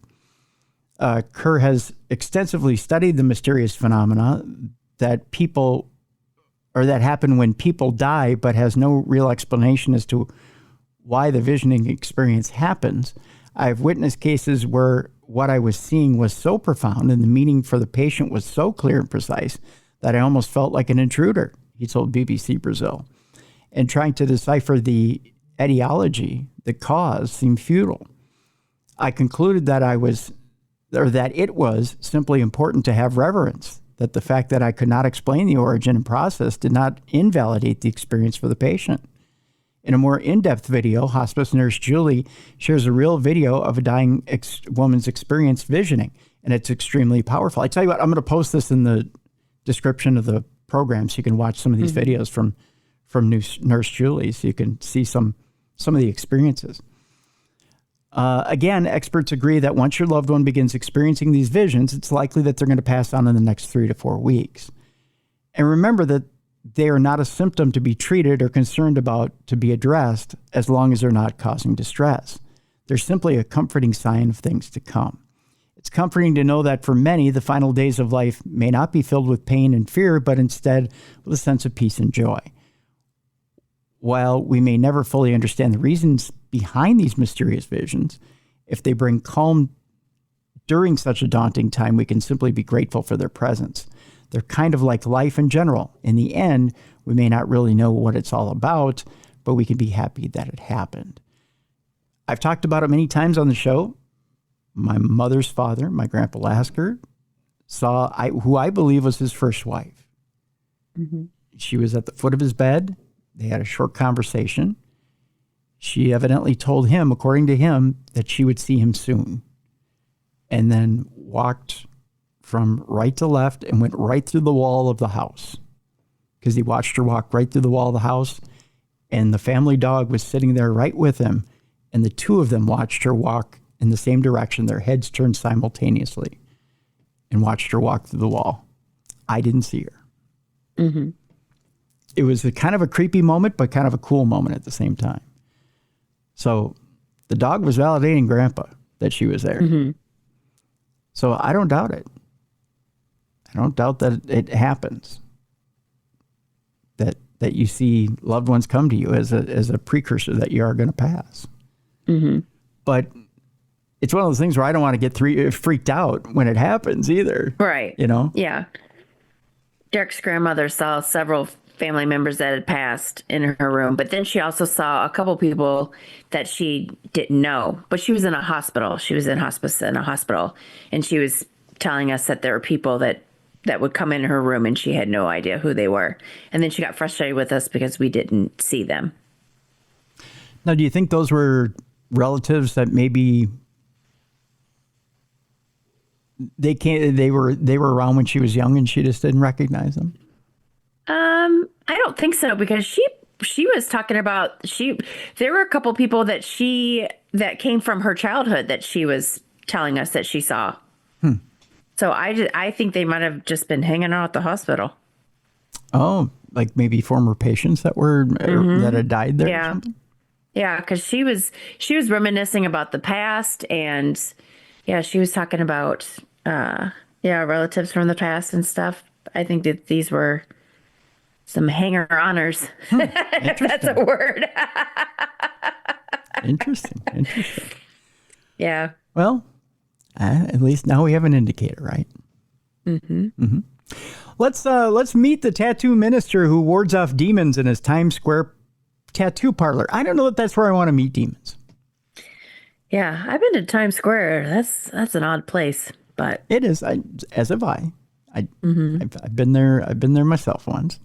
Kerr has extensively studied the mysterious phenomena that happen when people die, but has no real explanation as to why the visioning experience happens. I've witnessed cases where what I was seeing was so profound and the meaning for the patient was so clear and precise that I almost felt like an intruder, he told BBC Brazil. And trying to decipher the etiology, the cause, seemed futile. I concluded that it was simply important to have reverence, that the fact that I could not explain the origin and process did not invalidate the experience for the patient. In a more in-depth video, hospice nurse Julie shares a real video of a dying woman's experience visioning, and it's extremely powerful. I tell you what, I'm going to post this in the description of the program so you can watch some of these videos from Nurse Julie so you can see some of the experiences. Again, experts agree that once your loved one begins experiencing these visions, it's likely that they're going to pass on in the next 3 to 4 weeks. And remember that they are not a symptom to be treated or concerned about to be addressed as long as they're not causing distress. They're simply a comforting sign of things to come. It's comforting to know that for many, the final days of life may not be filled with pain and fear, but instead with a sense of peace and joy. While we may never fully understand the reasons behind these mysterious visions, if they bring calm during such a daunting time, we can simply be grateful for their presence. They're kind of like life in general. In the end, we may not really know what it's all about, but we can be happy that it happened. I've talked about it many times on the show. My mother's father, my grandpa Lasker, saw who I believe was his first wife. She was at the foot of his bed. They had a short conversation. She evidently told him, according to him, that she would see him soon, and then walked from right to left and went right through the wall of the house, because he watched her walk right through the wall of the house, and the family dog was sitting there right with him, and the two of them watched her walk in the same direction, their heads turned simultaneously, and watched her walk through the wall. I didn't see her. It was a kind of a creepy moment, but kind of a cool moment at the same time. So the dog was validating Grandpa that she was there. So I don't doubt it. I don't doubt that it happens. That you see loved ones come to you as a precursor that you are going to pass. But it's one of those things where I don't want to get freaked out when it happens either. Right. You know? Yeah. Derek's grandmother saw several family members that had passed in her room, but then she also saw a couple people that she didn't know. But she was in a hospital. She was in hospice in a hospital, and she was telling us that there were people that would come in her room, and she had no idea who they were. And then she got frustrated with us because we didn't see them. Now, do you think those were relatives that maybe they were around when she was young and she just didn't recognize them? I don't think so, because she was talking about there were a couple people that came from her childhood that she was telling us that she saw. So I think they might have just been hanging out at the hospital. Oh, like maybe former patients that had died there. Yeah. Or something? Yeah, because she was reminiscing about the past, and she was talking about relatives from the past and stuff. I think that these were some hanger-oners. If that's a word. Interesting. Yeah. Well, at least now we have an indicator, right? Let's meet the tattoo minister who wards off demons in his Times Square tattoo parlor. I don't know if that's where I want to meet demons. Yeah, I've been to Times Square. That's an odd place, but it is. As have I. I've been there. I've been there myself once.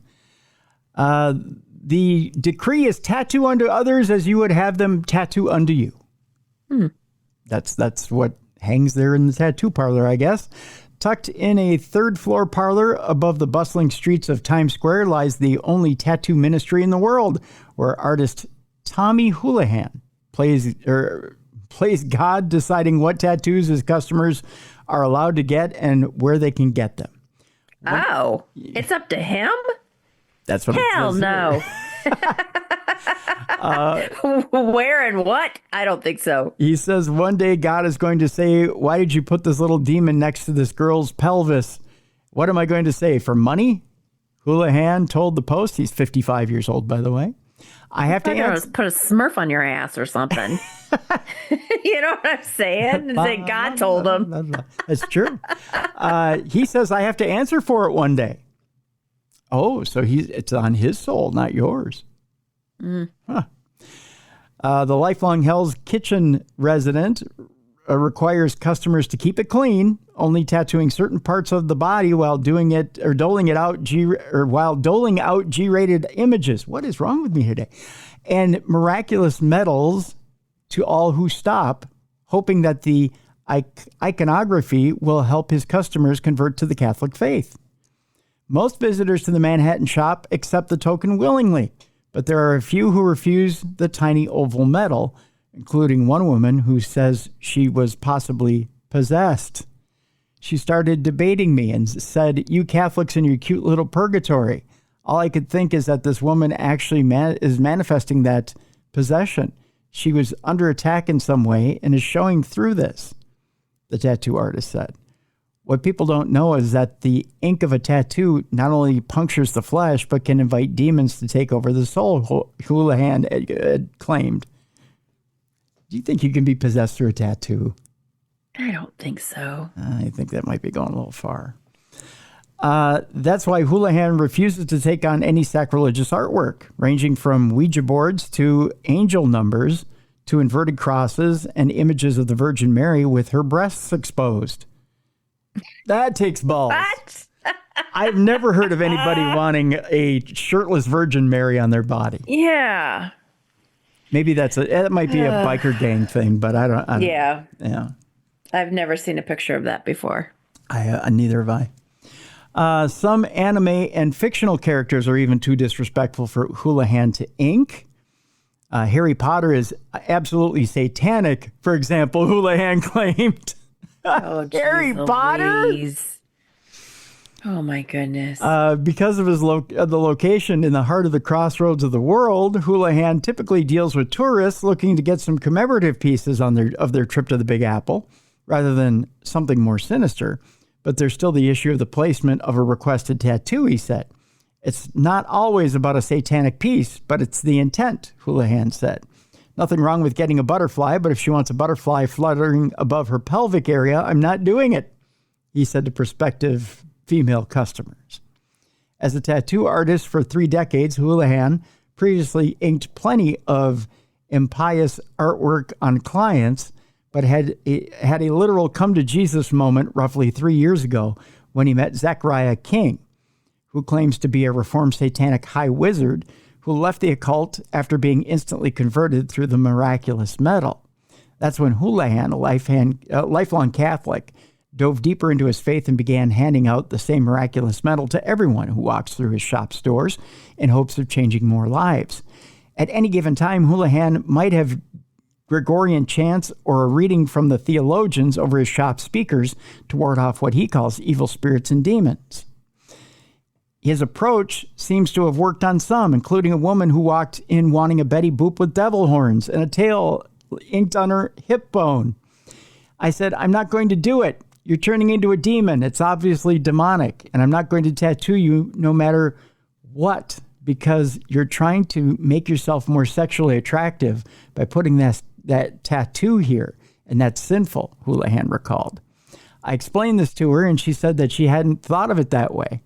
The decree is tattoo unto others as you would have them tattoo unto you. That's what hangs there in the tattoo parlor, I guess. Tucked in a third-floor parlor above the bustling streets of Times Square lies the only tattoo ministry in the world, where artist Tommy Houlihan plays God, deciding what tattoos his customers are allowed to get and where they can get them. It's up to him? That's what Hell no. Where and what? I don't think so. He says one day God is going to say, why did you put this little demon next to this girl's pelvis? What am I going to say? For money? Houlihan told the Post. He's 55 years old, by the way. I have to answer. Put a Smurf on your ass or something. You know what I'm saying? That God told him. That's true. He says, I have to answer for it one day. Oh, so it's on his soul, not yours. Huh. The Lifelong Hell's Kitchen resident requires customers to keep it clean, only tattooing certain parts of the body while doling out G-rated images. What is wrong with me today? And miraculous medals to all who stop, hoping that the iconography will help his customers convert to the Catholic faith. Most visitors to the Manhattan shop accept the token willingly, but there are a few who refuse the tiny oval medal, including one woman who says she was possibly possessed. She started debating me and said, you Catholics in your cute little purgatory. All I could think is that this woman actually is manifesting that possession. She was under attack in some way and is showing through this, the tattoo artist said. What people don't know is that the ink of a tattoo not only punctures the flesh, but can invite demons to take over the soul, Houlihan had claimed. Do you think you can be possessed through a tattoo? I don't think so. I think that might be going a little far. That's why Houlihan refuses to take on any sacrilegious artwork, ranging from Ouija boards to angel numbers to inverted crosses and images of the Virgin Mary with her breasts exposed. That takes balls. What? I've never heard of anybody wanting a shirtless Virgin Mary on their body. Yeah. Maybe that might be a biker gang thing, but I don't. Yeah. Yeah. I've never seen a picture of that before. Neither have I. Some anime and fictional characters are even too disrespectful for Houlihan to ink. Harry Potter is absolutely satanic, for example, Houlihan claimed. Oh, Harry Potter? Oh, my goodness. Because of the location in the heart of the crossroads of the world, Houlihan typically deals with tourists looking to get some commemorative pieces of their trip to the Big Apple, rather than something more sinister. But there's still the issue of the placement of a requested tattoo, he said. It's not always about a satanic piece, but it's the intent, Houlihan said. Nothing wrong with getting a butterfly, but if she wants a butterfly fluttering above her pelvic area, I'm not doing it, he said to prospective female customers. As a tattoo artist for 3 decades, Houlihan previously inked plenty of impious artwork on clients, but had a literal come-to-Jesus moment roughly 3 years ago when he met Zechariah King, who claims to be a reformed satanic high wizard who left the occult after being instantly converted through the miraculous metal. That's when Houlihan, a lifelong Catholic, dove deeper into his faith and began handing out the same miraculous metal to everyone who walks through his shop's doors in hopes of changing more lives. At any given time, Houlihan might have Gregorian chants or a reading from the theologians over his shop speakers to ward off what he calls evil spirits and demons. His approach seems to have worked on some, including a woman who walked in wanting a Betty Boop with devil horns and a tail inked on her hip bone. I said, I'm not going to do it. You're turning into a demon. It's obviously demonic. And I'm not going to tattoo you no matter what, because you're trying to make yourself more sexually attractive by putting that tattoo here. And that's sinful, Houlihan recalled. I explained this to her, and she said that she hadn't thought of it that way.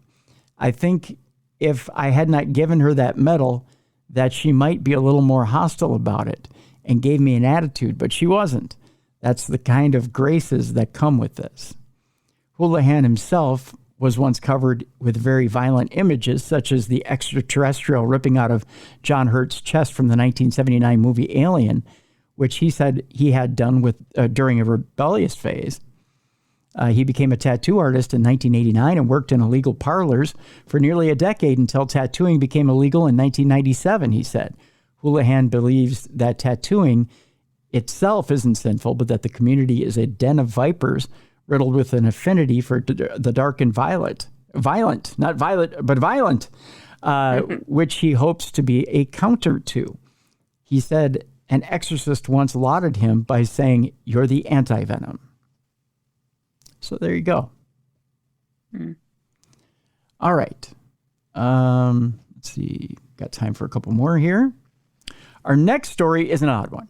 I think if I had not given her that medal, that she might be a little more hostile about it and gave me an attitude, but she wasn't. That's the kind of graces that come with this. Houlihan himself was once covered with very violent images, such as the extraterrestrial ripping out of John Hurt's chest from the 1979 movie Alien, which he said he had done during a rebellious phase. He became a tattoo artist in 1989 and worked in illegal parlors for nearly a decade until tattooing became illegal in 1997, he said. Houlihan believes that tattooing itself isn't sinful, but that the community is a den of vipers riddled with an affinity for the dark and violent, not violet, but violent, which he hopes to be a counter to. He said an exorcist once lauded him by saying, "You're the anti-venom." So there you go. All right. Let's see. Got time for a couple more here. Our next story is an odd one.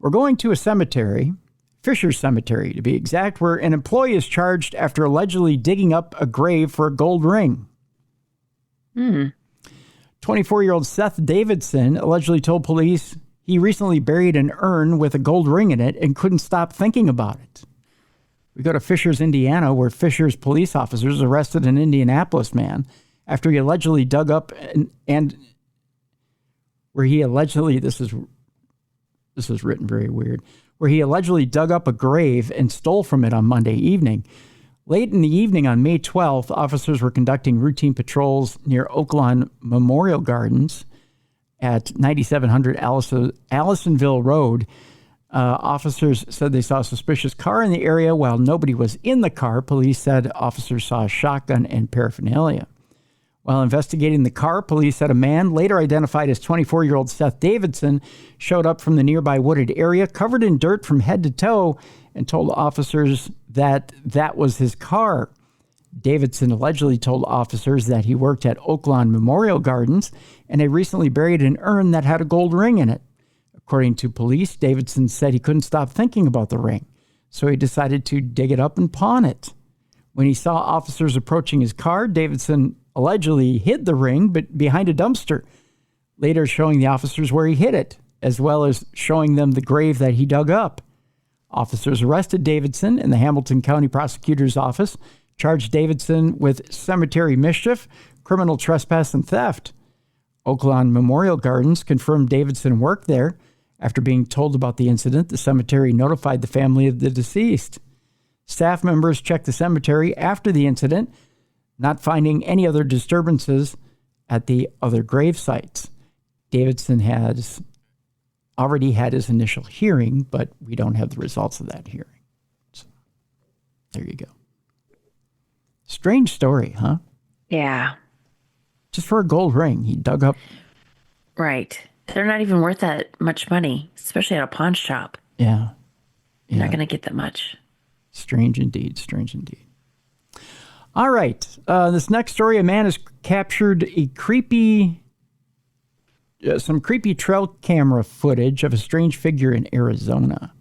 We're going to a cemetery, Fisher Cemetery to be exact, where an employee is charged after allegedly digging up a grave for a gold ring. 24-year-old Seth Davidson allegedly told police he recently buried an urn with a gold ring in it and couldn't stop thinking about it. We go to Fishers, Indiana, where Fishers police officers arrested an Indianapolis man after he allegedly dug up this is written very weird, where he allegedly dug up a grave and stole from it on Monday evening. Late in the evening on May 12th, officers were conducting routine patrols near Oaklawn Memorial Gardens at 9700 Allisonville Road. Officers said they saw a suspicious car in the area. While nobody was in the car, police said officers saw a shotgun and paraphernalia. While investigating the car, police said a man, later identified as 24-year-old Seth Davidson, showed up from the nearby wooded area, covered in dirt from head to toe, and told officers that was his car. Davidson allegedly told officers that he worked at Oaklawn Memorial Gardens and had recently buried an urn that had a gold ring in it. According to police, Davidson said he couldn't stop thinking about the ring, so he decided to dig it up and pawn it. When he saw officers approaching his car, Davidson allegedly hid the ring but behind a dumpster, later showing the officers where he hid it, as well as showing them the grave that he dug up. Officers arrested Davidson in the Hamilton County Prosecutor's Office, charged Davidson with cemetery mischief, criminal trespass, and theft. Oaklawn Memorial Gardens confirmed Davidson worked there. After being told about the incident, the cemetery notified the family of the deceased. Staff members checked the cemetery after the incident, not finding any other disturbances at the other grave sites. Davidson has already had his initial hearing, but we don't have the results of that hearing. So, there you go. Strange story, huh? Yeah. Just for a gold ring, he dug up. Right. They're not even worth that much money, especially at a pawn shop. Yeah. You're not going to get that much. Strange indeed. Strange indeed. All right. This next story, a man has captured some creepy trail camera footage of a strange figure in Arizona.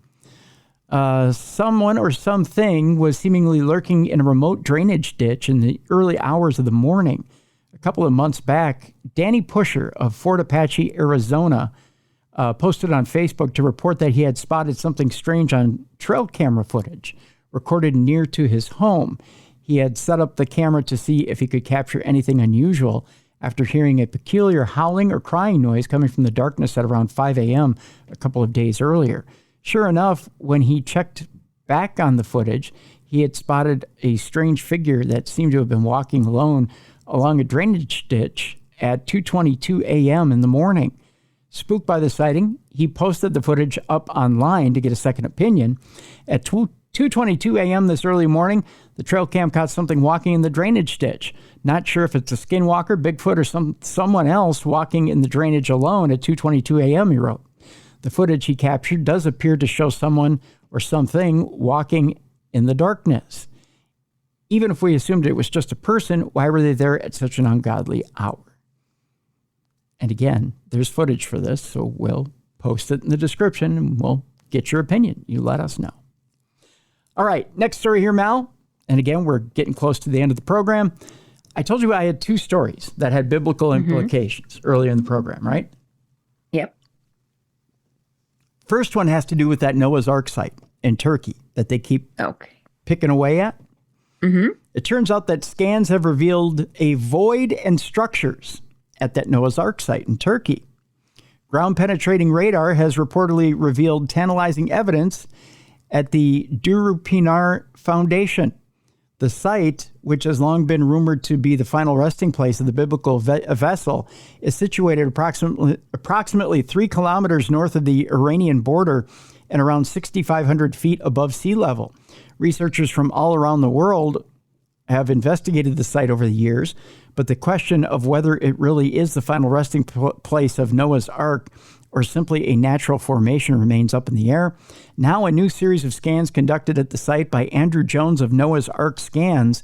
Someone or something was seemingly lurking in a remote drainage ditch in the early hours of the morning. A couple of months back, Danny Pusher of Fort Apache, Arizona, posted on Facebook to report that he had spotted something strange on trail camera footage recorded near to his home. He had set up the camera to see if he could capture anything unusual after hearing a peculiar howling or crying noise coming from the darkness at around 5 a.m. a couple of days earlier. Sure enough, when he checked back on the footage, he had spotted a strange figure that seemed to have been walking alone along a drainage ditch at 2:22 a.m. in the morning. Spooked by the sighting, he posted the footage up online to get a second opinion. At 2:22 a.m. this early morning, the trail cam caught something walking in the drainage ditch. Not sure if it's a skinwalker, Bigfoot, or someone else walking in the drainage alone at 2:22 a.m., he wrote. The footage he captured does appear to show someone or something walking in the darkness. Even if we assumed it was just a person, why were they there at such an ungodly hour? And again, there's footage for this, so we'll post it in the description and we'll get your opinion. You let us know. All right, next story here, Mal. And again, we're getting close to the end of the program. I told you I had two stories that had biblical implications earlier in the program, right? Yep. First one has to do with that Noah's Ark site in Turkey that they keep picking away at. It turns out that scans have revealed a void and structures at that Noah's Ark site in Turkey. Ground-penetrating radar has reportedly revealed tantalizing evidence at the Durupinar Foundation. The site, which has long been rumored to be the final resting place of the biblical vessel, is situated approximately 3 kilometers north of the Iranian border and around 6,500 feet above sea level. Researchers from all around the world have investigated the site over the years, but the question of whether it really is the final resting place of Noah's Ark or simply a natural formation remains up in the air. Now a new series of scans conducted at the site by Andrew Jones of Noah's Ark Scans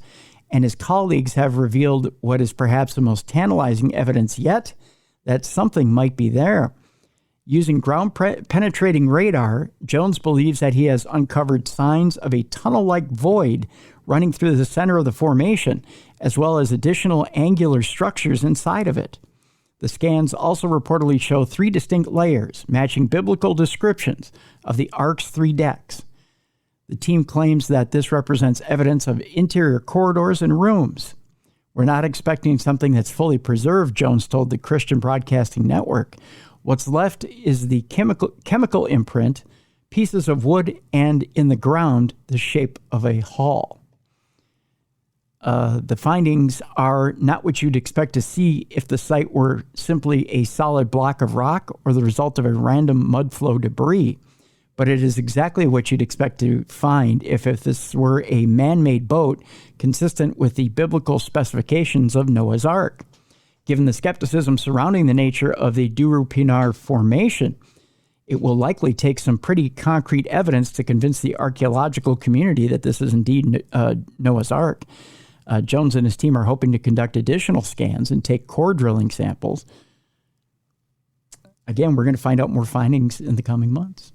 and his colleagues have revealed what is perhaps the most tantalizing evidence yet, that something might be there. Using ground-penetrating radar, Jones believes that he has uncovered signs of a tunnel-like void running through the center of the formation, as well as additional angular structures inside of it. The scans also reportedly show 3 distinct layers, matching biblical descriptions of the Ark's 3 decks. The team claims that this represents evidence of interior corridors and rooms. We're not expecting something that's fully preserved, Jones told the Christian Broadcasting Network. What's left is the chemical imprint, pieces of wood, and in the ground, the shape of a hall. The findings are not what you'd expect to see if the site were simply a solid block of rock or the result of a random mudflow debris, but it is exactly what you'd expect to find if this were a man-made boat consistent with the biblical specifications of Noah's Ark. Given the skepticism surrounding the nature of the Durupinar Formation, it will likely take some pretty concrete evidence to convince the archaeological community that this is indeed Noah's Ark. Jones and his team are hoping to conduct additional scans and take core drilling samples. Again, we're going to find out more findings in the coming months.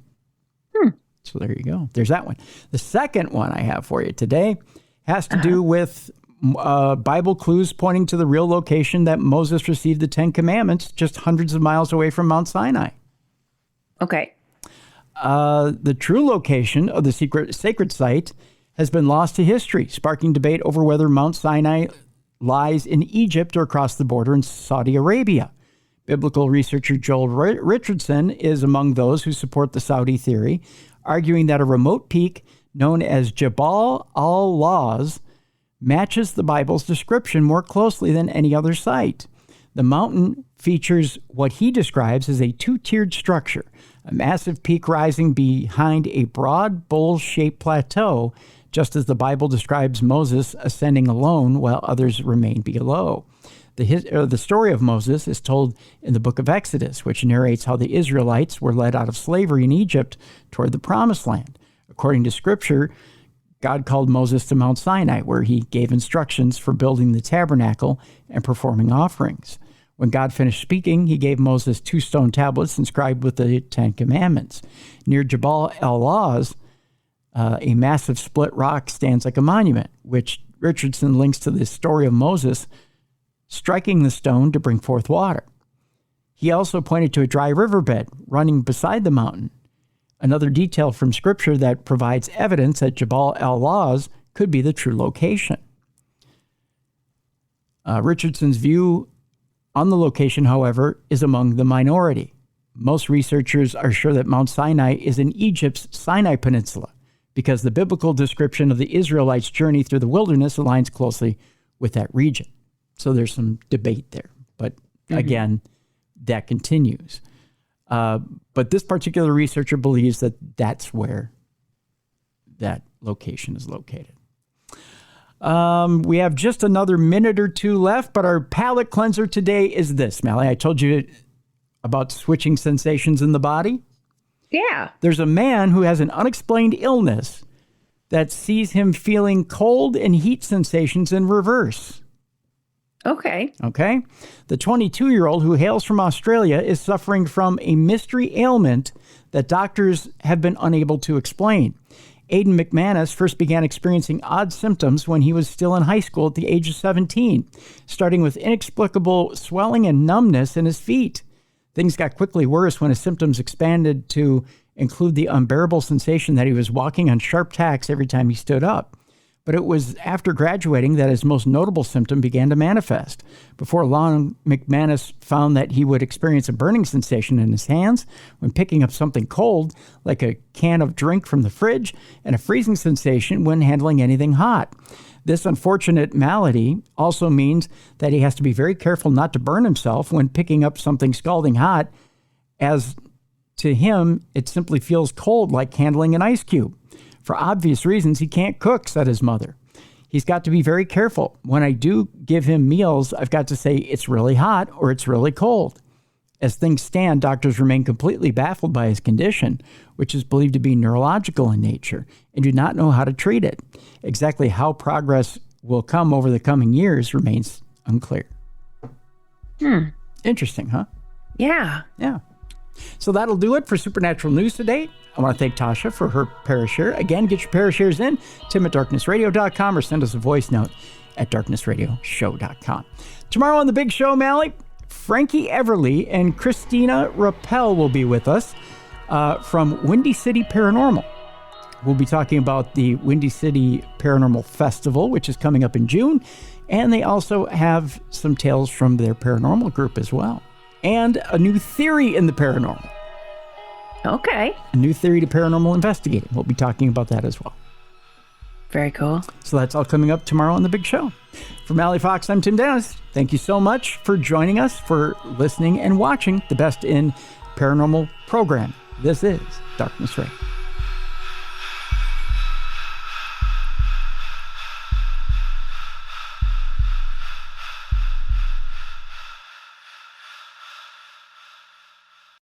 So there you go. There's that one. The second one I have for you today has to do with Bible clues pointing to the real location that Moses received the 10 Commandments just hundreds of miles away from Mount Sinai. Okay. The true location of the sacred site has been lost to history, sparking debate over whether Mount Sinai lies in Egypt or across the border in Saudi Arabia. Biblical researcher Joel Richardson is among those who support the Saudi theory, arguing that a remote peak known as Jabal al-Lawz matches the Bible's description more closely than any other site. The mountain features what he describes as a two-tiered structure, a massive peak rising behind a broad bowl-shaped plateau, just as the Bible describes Moses ascending alone while others remain below. The story of Moses is told in the book of Exodus, which narrates how the Israelites were led out of slavery in Egypt toward the Promised Land. According to Scripture, God called Moses to Mount Sinai, where he gave instructions for building the tabernacle and performing offerings. When God finished speaking, he gave Moses 2 stone tablets inscribed with the 10 Commandments. Near Jabal al-Lawz, a massive split rock stands like a monument, which Richardson links to the story of Moses striking the stone to bring forth water. He also pointed to a dry riverbed running beside the mountain, another detail from Scripture that provides evidence that Jabal al-Lawz could be the true location. Richardson's view on the location, however, is among the minority. Most researchers are sure that Mount Sinai is in Egypt's Sinai Peninsula, because the biblical description of the Israelites' journey through the wilderness aligns closely with that region. So there's some debate there. But again, that continues. But this particular researcher believes that that's where that location is located. We have just another minute or two left, but our palate cleanser today is this, Mallie. I told you about switching sensations in the body. Yeah. There's a man who has an unexplained illness that sees him feeling cold and heat sensations in reverse. Okay. The 22-year-old who hails from Australia is suffering from a mystery ailment that doctors have been unable to explain. Aidan McManus first began experiencing odd symptoms when he was still in high school at the age of 17, starting with inexplicable swelling and numbness in his feet. Things got quickly worse when his symptoms expanded to include the unbearable sensation that he was walking on sharp tacks every time he stood up. But it was after graduating that his most notable symptom began to manifest. Before long, McManus found that he would experience a burning sensation in his hands when picking up something cold, like a can of drink from the fridge, and a freezing sensation when handling anything hot. This unfortunate malady also means that he has to be very careful not to burn himself when picking up something scalding hot, as to him, it simply feels cold, like handling an ice cube. For obvious reasons, he can't cook, said his mother. He's got to be very careful. When I do give him meals, I've got to say it's really hot or it's really cold. As things stand, doctors remain completely baffled by his condition, which is believed to be neurological in nature, and do not know how to treat it. Exactly how progress will come over the coming years remains unclear. Interesting, huh? Yeah. So that'll do it for Supernatural News today. I want to thank Tasha for her Parashare. Again, get your Parashares in, tim@darknessradio.com, or send us a voice note at darknessradioshow.com. Tomorrow on The Big Show, Mallie, Frankie Everly and Christina Rappel will be with us from Windy City Paranormal. We'll be talking about the Windy City Paranormal Festival, which is coming up in June, and they also have some tales from their paranormal group as well. And a new theory in the paranormal. Okay. A new theory to paranormal investigating. We'll be talking about that as well. Very cool. So that's all coming up tomorrow on The Big Show. For Mallie Fox, I'm Tim Dennis. Thank you so much for joining us, for listening and watching the best in paranormal programming. This is Darkness Radio.